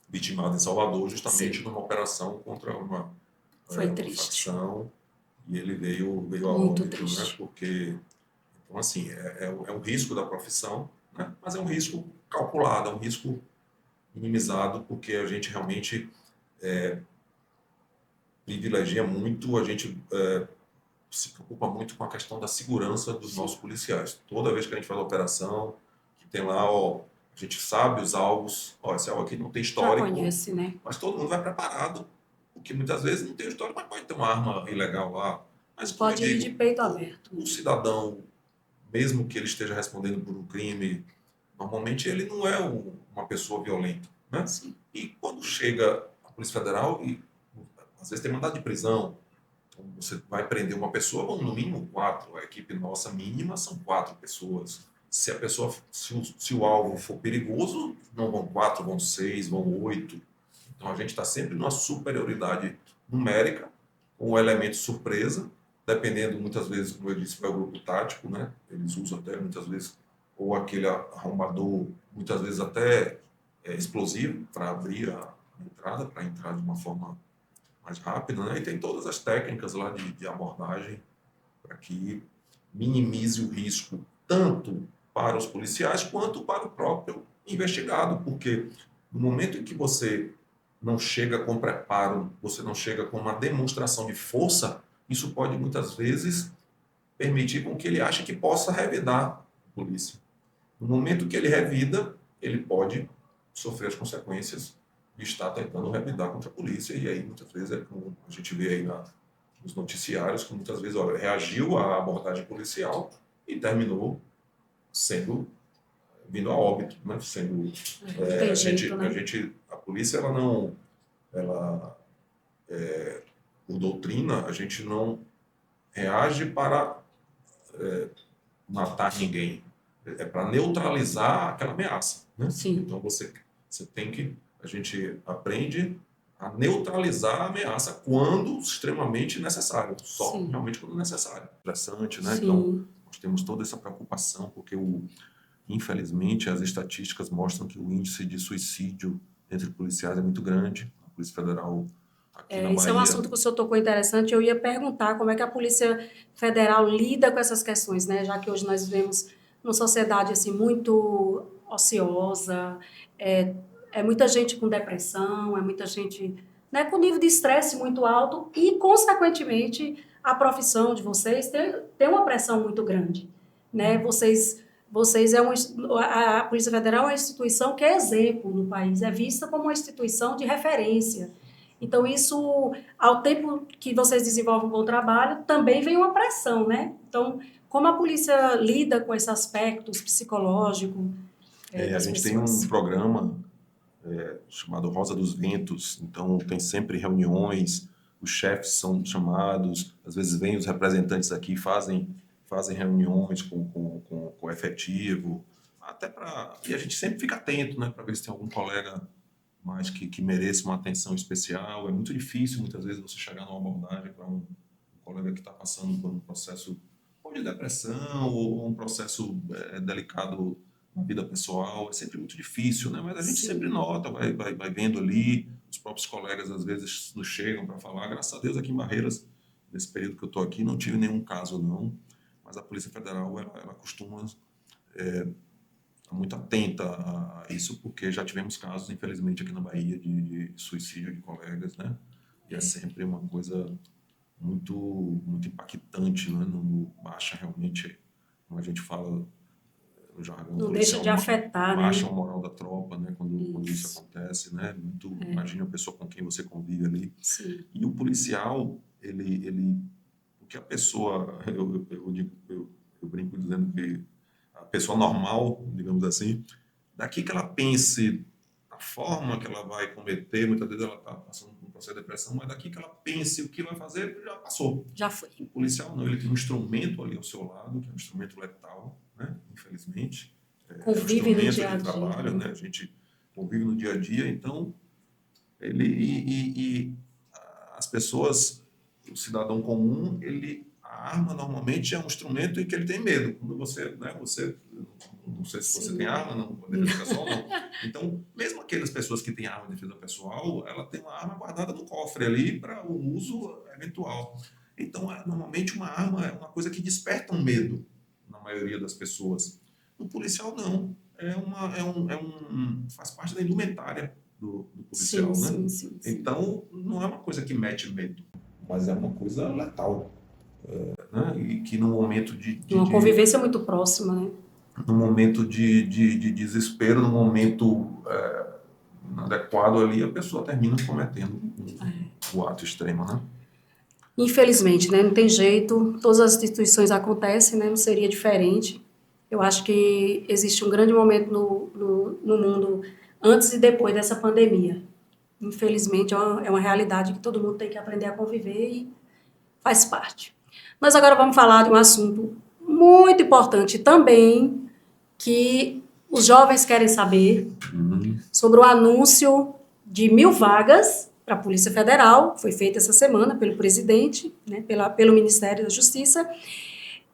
vitimado em Salvador justamente numa operação contra uma facção e ele veio a Muito óbito, triste. né? Porque, então, assim, é um risco da profissão, né? Mas é um risco calculado, é um risco minimizado, porque a gente realmente privilegia muito, a gente se preocupa muito com a questão da segurança dos nossos policiais. Toda vez que a gente faz a operação, que tem lá, a gente sabe os alvos, esse alvo aqui não tem histórico, já conhece, né? mas todo mundo vai preparado, porque muitas vezes não tem histórico, mas pode ter uma arma ilegal lá. Mas, pode ir de peito aberto. O cidadão, mesmo que ele esteja respondendo por um crime, normalmente ele não é uma pessoa violenta, né? Sim. E quando chega a Polícia Federal, e às vezes tem mandado de prisão, então você vai prender uma pessoa, vão no mínimo 4, a equipe nossa mínima são 4 pessoas. Se a pessoa, se o alvo for perigoso, não vão 4, vão 6, vão 8. Então a gente está sempre numa superioridade numérica, com o elemento surpresa, dependendo muitas vezes, como eu disse, vai o grupo tático, né? Eles usam até muitas vezes, ou aquele arrombador, muitas vezes até explosivo, para abrir a entrada, para entrar de uma forma mais rápida, né? E tem todas as técnicas lá de abordagem para que minimize o risco, tanto para os policiais quanto para o próprio investigado, porque no momento em que você não chega com preparo, você não chega com uma demonstração de força, isso pode muitas vezes permitir com que ele ache que possa revidar a polícia. No momento que ele revida, ele pode sofrer as consequências de estar tentando revidar contra a polícia, e aí muitas vezes como a gente vê aí nos noticiários, que muitas vezes reagiu à abordagem policial e terminou vindo a óbito, né? Sendo a polícia por doutrina a gente não reage para matar ninguém, é para neutralizar aquela ameaça, né? Sim. Então a gente aprende a neutralizar a ameaça quando extremamente necessário, só Sim. realmente quando necessário. Interessante, né? Sim. Então, nós temos toda essa preocupação, porque infelizmente as estatísticas mostram que o índice de suicídio entre policiais é muito grande. A Polícia Federal aqui na Bahia... Isso é um assunto que o senhor tocou interessante. Eu ia perguntar como é que a Polícia Federal lida com essas questões, né? Já que hoje nós vivemos numa sociedade assim, muito ociosa, é muita gente com depressão, é muita gente, né, com nível de estresse muito alto e, consequentemente, a profissão de vocês tem uma pressão muito grande, né? A Polícia Federal é uma instituição que é exemplo no país, é vista como uma instituição de referência. Então, isso, ao tempo que vocês desenvolvem um bom trabalho, também vem uma pressão, né? Então, como a polícia lida com esses aspectos psicológicos A das gente tem um pessoas? programa chamado Rosa dos Ventos, então tem sempre reuniões, os chefes são chamados, às vezes vêm os representantes aqui e fazem reuniões com o efetivo, até para... E a gente sempre fica atento, né, para ver se tem algum colega mais que mereça uma atenção especial. É muito difícil, muitas vezes, você chegar numa abordagem para um colega que está passando por um processo ou de depressão ou um processo delicado na vida pessoal. É sempre muito difícil, né? Mas a gente sempre nota, vai vendo ali, os próprios colegas às vezes nos chegam para falar. Graças a Deus, aqui em Barreiras, nesse período que eu estou aqui, não tive nenhum caso, não. Mas a Polícia Federal, ela costuma estar muito atenta a isso, porque já tivemos casos, infelizmente, aqui na Bahia, de suicídio de colegas, né? E é sempre uma coisa muito impactante, né? Não baixa realmente, como a gente fala no jargão Não deixa policial, de afetar, baixa né? o moral da tropa, né? Quando isso acontece, né? Imagine a pessoa com quem você convive ali. Sim. E o policial, o que a pessoa, eu brinco dizendo que a pessoa normal, digamos assim, daqui que ela pense, a forma que ela vai cometer, muitas vezes ela está passando por um processo de depressão, mas daqui que ela pense o que vai fazer, já passou. Já foi. O policial não, ele tem um instrumento ali ao seu lado, que é um instrumento letal, né? Infelizmente. Convive no É um dia a instrumento de dia. trabalho, né? A gente convive no dia a dia, então e as pessoas, o cidadão comum, a arma normalmente é um instrumento em que ele tem medo. Quando você, né, não sei se você tem arma, não, defesa pessoal, não. Então, mesmo aquelas pessoas que têm arma de defesa pessoal, ela tem uma arma guardada no cofre ali para o uso eventual. Então, normalmente uma arma é uma coisa que desperta um medo na maioria das pessoas. No policial, não. Faz parte da indumentária do policial, né? Sim. Então, não é uma coisa que mete medo, mas é uma coisa letal. Né? E que no momento Uma convivência muito próxima, né? No momento de desespero, no momento adequado ali, a pessoa termina cometendo o ato extremo, né? Infelizmente, né? Não tem jeito, todas as instituições acontecem, né? Não seria diferente. Eu acho que existe um grande momento no mundo antes e depois dessa pandemia. Infelizmente, é uma realidade que todo mundo tem que aprender a conviver e faz parte. Nós agora vamos falar de um assunto muito importante também, que os jovens querem saber, sobre o anúncio de 1.000 vagas para a Polícia Federal, foi feito essa semana pelo presidente, né, pelo Ministério da Justiça,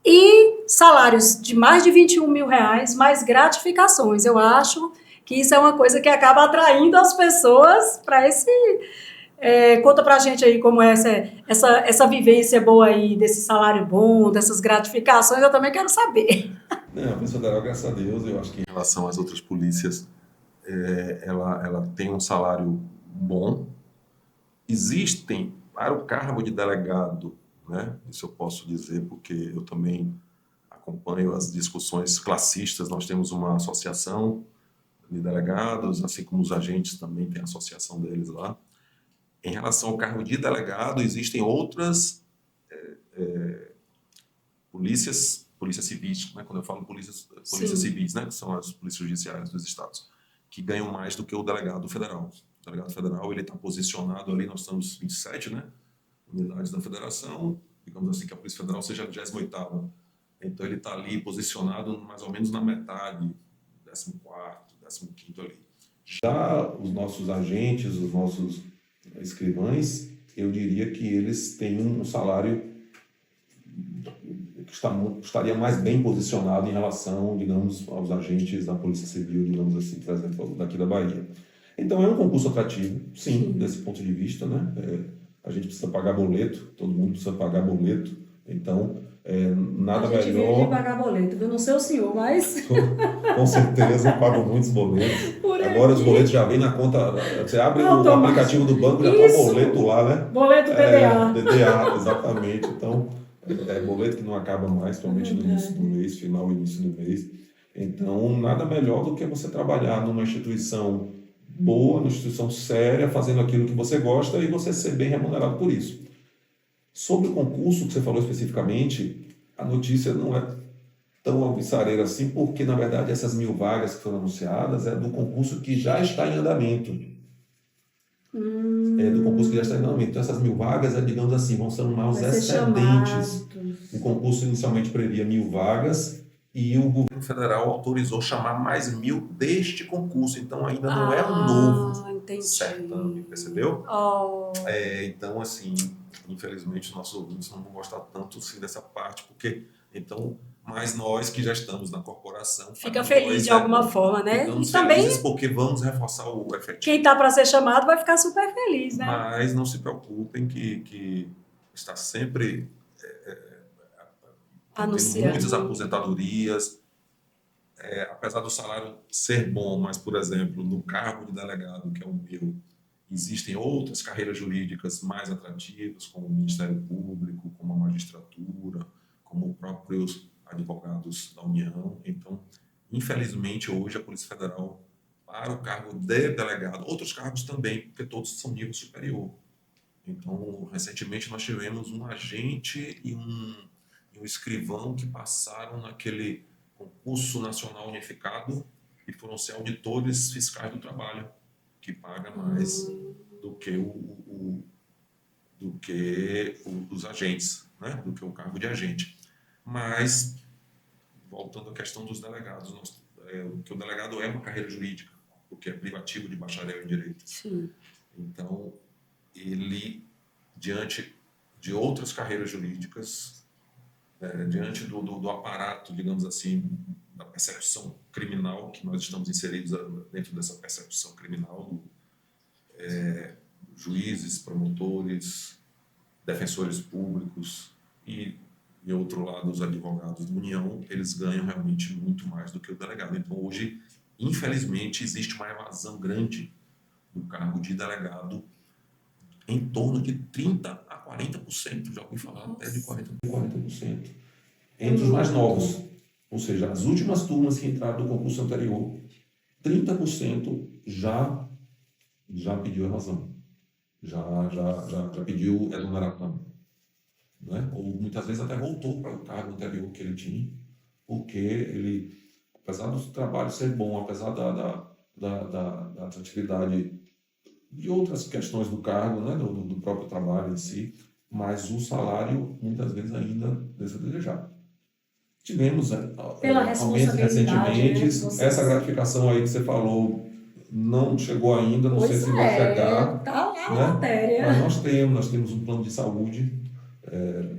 e salários de mais de R$21 mil, mais gratificações. Eu acho que isso é uma coisa que acaba atraindo as pessoas para esse... conta pra gente aí como é essa vivência boa aí, desse salário bom, dessas gratificações, eu também quero saber. Não, a Polícia Federal, graças a Deus, eu acho que em relação às outras polícias, ela tem um salário bom. Existem, para o cargo de delegado, né? Isso eu posso dizer porque eu também acompanho as discussões classistas. Nós temos uma associação de delegados, assim como os agentes também têm a associação deles lá. Em relação ao cargo de delegado, existem outras polícias civis, né? Quando eu falo polícias civis, né? Que são as polícias judiciárias dos estados, que ganham mais do que o delegado federal. O delegado federal, ele está posicionado ali, nós estamos 27, né? Unidades da federação, digamos assim que a Polícia Federal seja a 28ª. Então ele está ali posicionado mais ou menos na metade, 14º, 15º ali. Já os nossos agentes, os nossos escrivães, eu diria que eles têm um salário que estaria mais bem posicionado em relação, digamos, aos agentes da Polícia Civil, digamos assim, por exemplo, daqui da Bahia. Então é um concurso atrativo, sim, desse ponto de vista, né? A gente precisa pagar boleto, todo mundo precisa pagar boleto, então nada melhor... A gente vive de pagar boleto, eu não sei o senhor, mas... Com certeza, eu pago muitos boletos. Agora os boletos já vêm na conta, você abre o aplicativo do banco, já está o boleto lá, né? Boleto DDA. DDA, exatamente. Então, boleto que não acaba mais, somente no início do mês, final e início do mês. Então, nada melhor do que você trabalhar numa instituição boa, numa instituição séria, fazendo aquilo que você gosta e você ser bem remunerado por isso. Sobre o concurso que você falou especificamente, a notícia não é tão alvissareira assim, porque, na verdade, essas 1.000 vagas que foram anunciadas é do concurso que já está em andamento. É do concurso que já está em andamento. Então, essas 1.000 vagas, digamos assim, vão ser os Vai ser excedentes. chamados. O concurso inicialmente previa 1.000 vagas e o governo federal autorizou chamar mais 1.000 deste concurso. Então, ainda não é um novo Entendi. certame, percebeu? Oh, Então, assim, infelizmente, os nossos ouvintes não vão gostar tanto assim, dessa parte, porque, então, mas nós que já estamos na corporação, fica para feliz nós de alguma forma, né? ficamos E também felizes porque vamos reforçar o efetivo. quem está para ser chamado vai ficar super feliz, né? Mas não se preocupem que está sempre tendo Anunciando. muitas aposentadorias, apesar do salário ser bom, mas, por exemplo, no cargo de delegado, que é o meu, existem outras carreiras jurídicas mais atrativas, como o Ministério Público, como a magistratura, como os próprios advogados da União. Então, infelizmente, hoje a Polícia Federal, para o cargo de delegado, outros cargos também, porque todos são nível superior. Então, recentemente nós tivemos um agente e um escrivão que passaram naquele concurso nacional unificado e foram ser auditores fiscais do trabalho, que paga mais do que os agentes, né? Do que o cargo de agente. Mas, voltando à questão dos delegados, que o delegado é uma carreira jurídica, porque é privativo de bacharel em Direito. Sim. Então, ele, diante de outras carreiras jurídicas, diante do aparato, digamos assim, da percepção criminal, que nós estamos inseridos dentro dessa percepção criminal, juízes, promotores, defensores públicos e, de outro lado, os advogados da União, eles ganham realmente muito mais do que o delegado. Então, hoje, infelizmente, existe uma evasão grande do cargo de delegado em torno de 30% a 40%, já ouvi falar até de 40%. Entre os mais novos, ou seja, as últimas turmas que entraram do concurso anterior, 30% já pediu evasão, já pediu exoneração, né? Ou muitas vezes até voltou para o cargo anterior que ele tinha, porque ele, apesar do trabalho ser bom, apesar da atratividade de outras questões do cargo, né, do próprio trabalho em si, mas o salário muitas vezes ainda deixa a desejar. Tivemos aumentos recentemente, essa gratificação aí que você falou não chegou ainda, não sei se vai chegar. Tá lá né? a matéria. Mas nós temos um plano de saúde,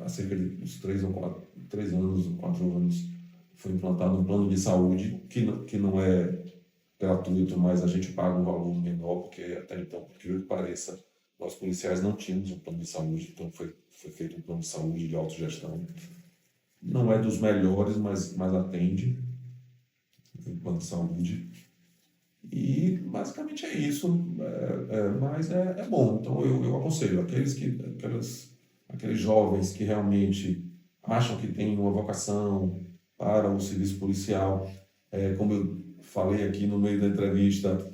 há cerca de uns 3 anos, 4 anos, foi implantado um plano de saúde que não é gratuito, mas a gente paga um valor menor, porque até então, por que pareça, nós policiais não tínhamos um plano de saúde, então foi feito um plano de saúde de autogestão. Não é dos melhores, mas atende um plano de saúde. E basicamente é isso, mas é bom. Então eu aconselho aqueles jovens que realmente acham que têm uma vocação para o serviço policial, como eu falei aqui no meio da entrevista,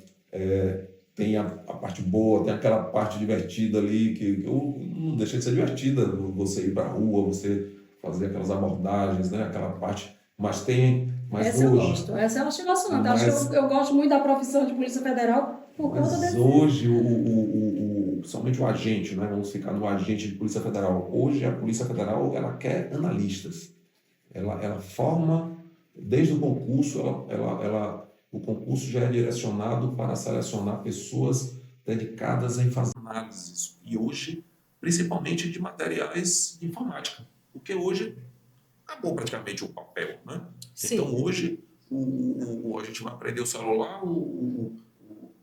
tem a parte boa, tem aquela parte divertida ali, que não deixa de ser divertida, você ir para a rua, você fazer aquelas abordagens, né? Aquela parte, mas tem... Mas essa hoje, eu gosto, essa eu acho emocionante. Acho que eu gosto muito da profissão de Polícia Federal por conta desse... hoje, somente o agente, né? Vamos ficar no agente de Polícia Federal. Hoje a Polícia Federal, ela quer analistas. Ela forma, desde o concurso, o concurso já é direcionado para selecionar pessoas dedicadas em fazer análises. E hoje, principalmente de materiais de informática. Porque hoje acabou praticamente o papel, né? Sim. Então hoje a gente vai aprender o celular,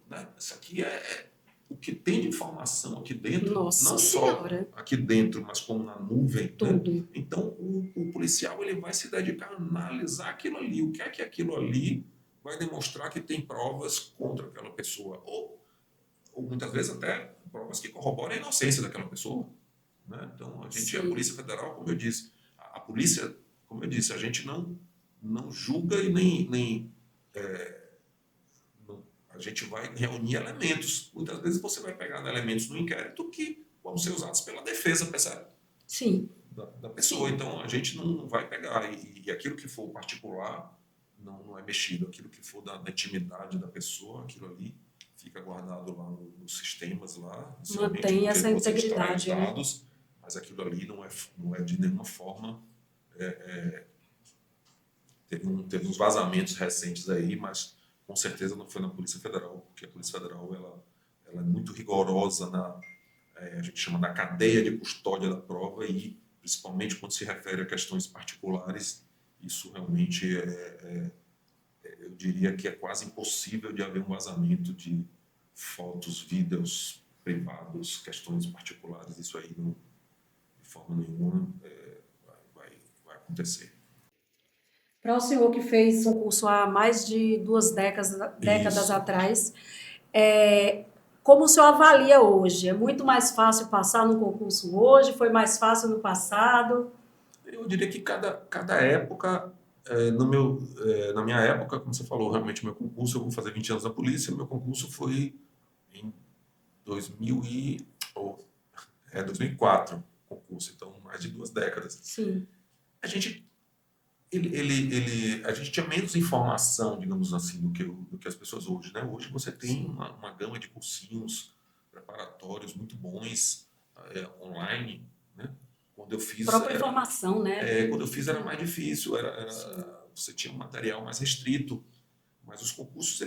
né? Isso aqui é o que tem de informação aqui dentro, Nossa não Senhora. só aqui dentro, mas como na nuvem. Tudo. Né? Então o policial ele vai se dedicar a analisar aquilo ali, o que é que aquilo ali vai demonstrar que tem provas contra aquela pessoa, ou muitas vezes até provas que corroboram a inocência daquela pessoa. Né? Então a gente, a Polícia Federal, como eu disse, a polícia, como eu disse, a gente não julga e nem a gente vai reunir elementos. Muitas vezes você vai pegar elementos no inquérito que vão ser usados pela defesa, percebe? Sim. Da pessoa. Então, a gente não vai pegar. E aquilo que for particular não é mexido. Aquilo que for da intimidade da pessoa, aquilo ali fica guardado lá nos sistemas lá. Mantém essa integridade, né? Dados, mas aquilo ali não é de nenhuma forma... Teve uns vazamentos recentes aí, mas com certeza não foi na Polícia Federal, porque a Polícia Federal ela é muito rigorosa a gente chama da cadeia de custódia da prova e, principalmente quando se refere a questões particulares, isso realmente eu diria que é quase impossível de haver um vazamento de fotos, vídeos privados, questões particulares, isso aí não, de forma nenhuma vai acontecer. Para o senhor que fez um curso há mais de 2 décadas atrás, como o senhor avalia hoje? É muito mais fácil passar no concurso hoje? Foi mais fácil no passado? Eu diria que cada época, na minha época, como você falou, realmente meu concurso, eu vou fazer 20 anos na polícia, meu concurso foi em 2004, concurso, então mais de 2 décadas. Sim. A gente tinha menos informação, digamos assim, do que as pessoas hoje, né? Hoje você tem uma gama de cursinhos preparatórios muito bons online, né? Quando eu fiz... Própria informação, né? Quando eu fiz era mais difícil, você tinha um material mais restrito, mas os concursos,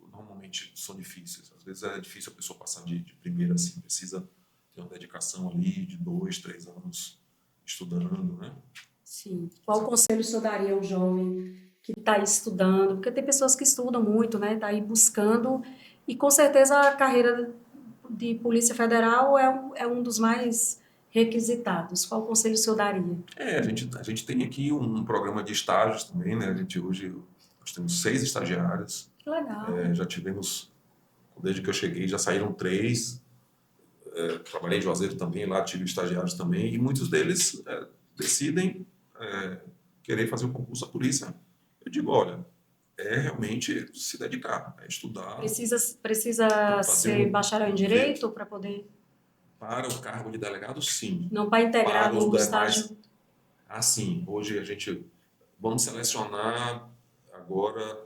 normalmente são difíceis. Às vezes é difícil a pessoa passar de primeira, assim, precisa ter uma dedicação ali de 2, 3 anos estudando, né? Sim. Qual conselho o senhor daria ao jovem que está estudando? Porque tem pessoas que estudam muito, né? Está aí buscando, e com certeza a carreira de Polícia Federal é um dos mais requisitados. Qual conselho o senhor daria? A gente tem aqui um programa de estágios também, né? Hoje nós temos 6 estagiários. Que legal. Já tivemos, desde que eu cheguei, já saíram 3. Trabalhei em Juazeiro também, lá tive estagiários também, e muitos deles decidem querer fazer o concurso da polícia. Eu digo, olha, realmente se dedicar, estudar. Precisa ser bacharel em Direito para poder... Para o cargo de delegado, sim. Não para integrar no estágio? Sim. Hoje vamos selecionar agora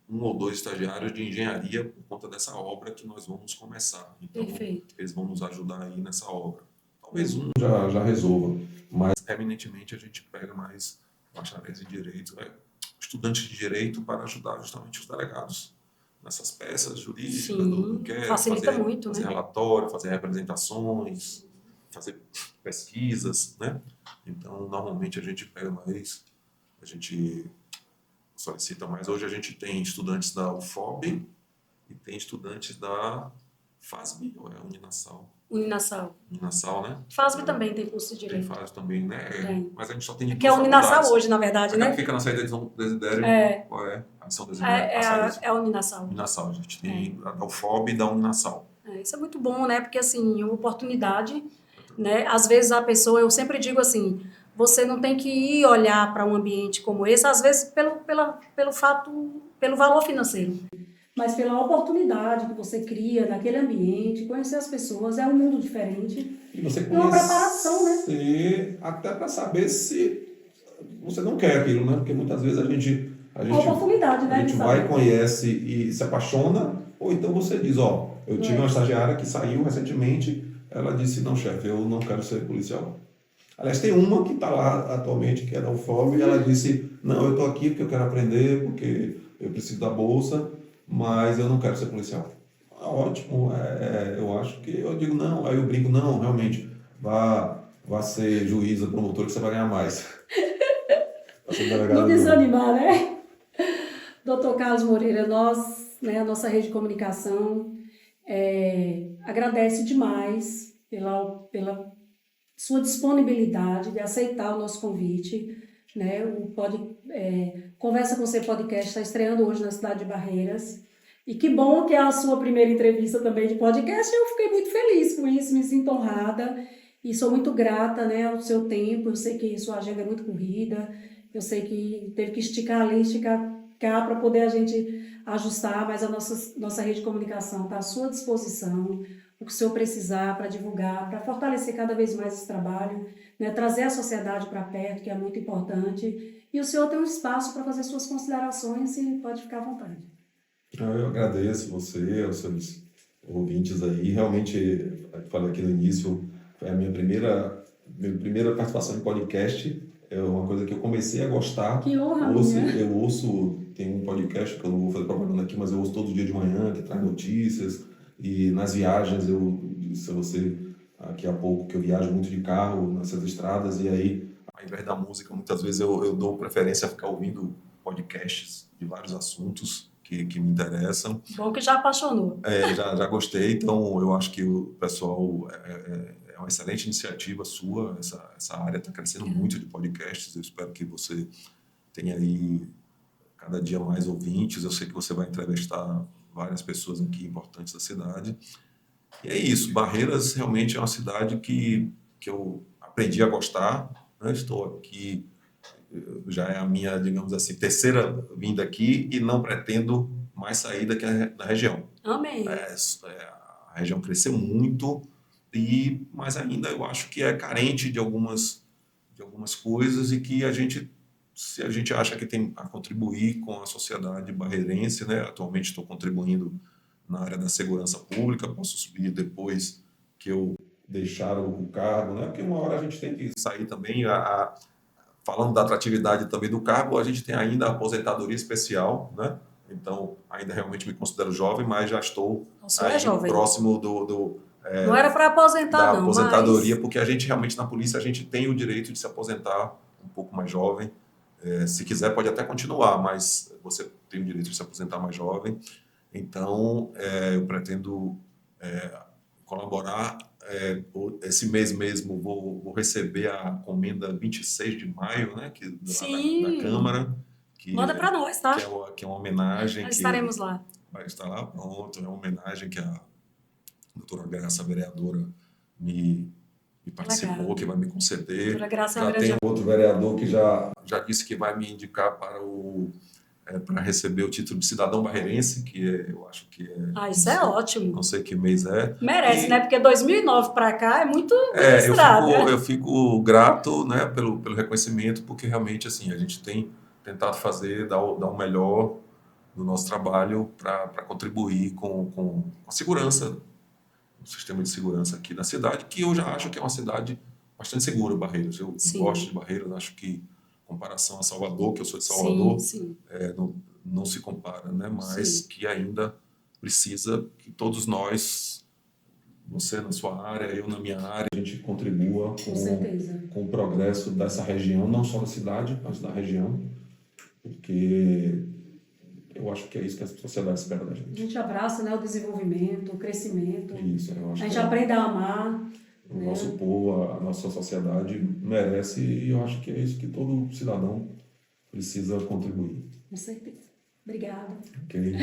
1 ou 2 estagiários de engenharia por conta dessa obra que nós vamos começar. Então, perfeito. Eles vão nos ajudar aí nessa obra. Talvez um já resolva, mas eminentemente a gente pega mais bacharéis em Direito, estudantes de Direito para ajudar justamente os delegados nessas peças jurídicas. Sim, facilita muito, fazer relatório, fazer representações, fazer pesquisas, né? Então, normalmente a gente solicita mais. Hoje a gente tem estudantes da UFOB e tem estudantes da FASB, ou Uninassal. Uninassal, né? FASB também tem curso de Direito. Tem FASB também, né? Mas a gente só tem... Que é a Uninassal hoje, na verdade, né? Fica na saída de São Desidério. Qual é a São Desidério? É a Uninassal. Uninassal, a gente tem a da UFOB e da Uninassal. Isso é muito bom, né? Porque, assim, uma oportunidade, né? Às vezes a pessoa, eu sempre digo assim, você não tem que ir olhar para um ambiente como esse, às vezes pelo valor financeiro, mas pela oportunidade que você cria naquele ambiente, conhecer as pessoas, é um mundo diferente. E você conhecer, uma preparação, né? Até para saber se você não quer aquilo, né? Porque muitas vezes a gente oportunidade, né? A gente vai, conhece e se apaixona, ou então você diz, eu tive uma estagiária que saiu recentemente, ela disse, não, chefe, eu não quero ser policial. Aliás, tem uma que está lá atualmente, que é da UFOB, e ela disse, não, eu estou aqui porque eu quero aprender, porque eu preciso da bolsa, mas eu não quero ser policial. Ótimo, eu acho que... Eu digo, não, aí eu brinco, não, realmente, vá ser juíza, promotor, que você vai ganhar mais. Não desanimar, né? Doutor Carlos Moreira, nós, né, a nossa rede de comunicação, agradece demais pela sua disponibilidade de aceitar o nosso convite, né? Conversa com Você Podcast está estreando hoje na cidade de Barreiras. E que bom que é a sua primeira entrevista também de podcast. Eu fiquei muito feliz com isso, me sinto honrada e sou muito grata, né, ao seu tempo. Eu sei que sua agenda é muito corrida, eu sei que teve que esticar ali, esticar cá para poder a gente ajustar, mas a nossa rede de comunicação está à sua disposição, o que o senhor precisar para divulgar, para fortalecer cada vez mais esse trabalho, né, trazer a sociedade para perto, que é muito importante. E o senhor tem um espaço para fazer suas considerações e pode ficar à vontade. Eu agradeço você, aos seus ouvintes aí. Realmente, eu falei aqui no início, foi a minha primeira participação em podcast. É uma coisa que eu comecei a gostar. Que honra, minha. Eu ouço, tem um podcast que eu não vou fazer propaganda aqui, mas eu ouço todo dia de manhã, que traz notícias. E nas viagens, eu disse a você daqui a pouco que eu viajo muito de carro nessas estradas, e aí, ao invés da música, muitas vezes eu dou preferência a ficar ouvindo podcasts de vários assuntos que me interessam. Bom que já apaixonou. Já gostei, então eu acho que o pessoal é uma excelente iniciativa sua, essa área está crescendo muito de podcasts, eu espero que você tenha aí cada dia mais ouvintes, eu sei que você vai entrevistar várias pessoas aqui importantes da cidade, e é isso, Barreiras realmente é uma cidade que eu aprendi a gostar, né? Estou aqui, já é a minha, digamos assim, terceira vinda aqui e não pretendo mais sair daqui da região. Amém. A região cresceu muito, mas ainda eu acho que é carente de algumas coisas e que se a gente acha que tem a contribuir com a sociedade barreirense, né? Atualmente estou contribuindo na área da segurança pública, posso subir depois que eu deixar o cargo, né? Porque uma hora a gente tem que sair também. Falando da atratividade também do cargo, a gente tem ainda a aposentadoria especial, né? Então, ainda realmente me considero jovem, mas já estou próximo não era para aposentar, da aposentadoria, porque a gente realmente na polícia a gente tem o direito de se aposentar um pouco mais jovem. Se quiser pode até continuar, mas você tem o direito de se aposentar mais jovem. Então, eu pretendo colaborar. Esse mês mesmo vou receber a comenda 26 de maio, né, da Câmara. Manda para nós, tá? Que é uma homenagem. Nós estaremos lá. Vai estar lá, pronto. É uma homenagem que a doutora Graça, a vereadora, me participou, que vai me conceder. Já tem outro vereador que já disse que vai me indicar para receber o título de cidadão barreirense, eu acho que é... isso é ótimo. Não sei que mês é. Merece, né? Porque 2009 para cá é muito estrada. Eu fico grato, né, pelo reconhecimento, porque realmente assim, a gente tem tentado dar o melhor do nosso trabalho para contribuir com a segurança, o sistema de segurança aqui na cidade, que eu já acho que é uma cidade bastante segura, Barreiras. Eu gosto de Barreiras, acho que em comparação a Salvador, que eu sou de Salvador, não se compara, né? Mas que ainda precisa que todos nós, você na sua área, eu na minha área, a gente contribua com o progresso dessa região, não só da cidade, mas da região, porque eu acho que é isso que a sociedade espera da gente. A gente abraça, né, o desenvolvimento, o crescimento. Isso, eu acho. A gente aprende a amar. O nosso povo, a nossa sociedade merece, e eu acho que é isso que todo cidadão precisa contribuir. Com certeza. Obrigada. Ok.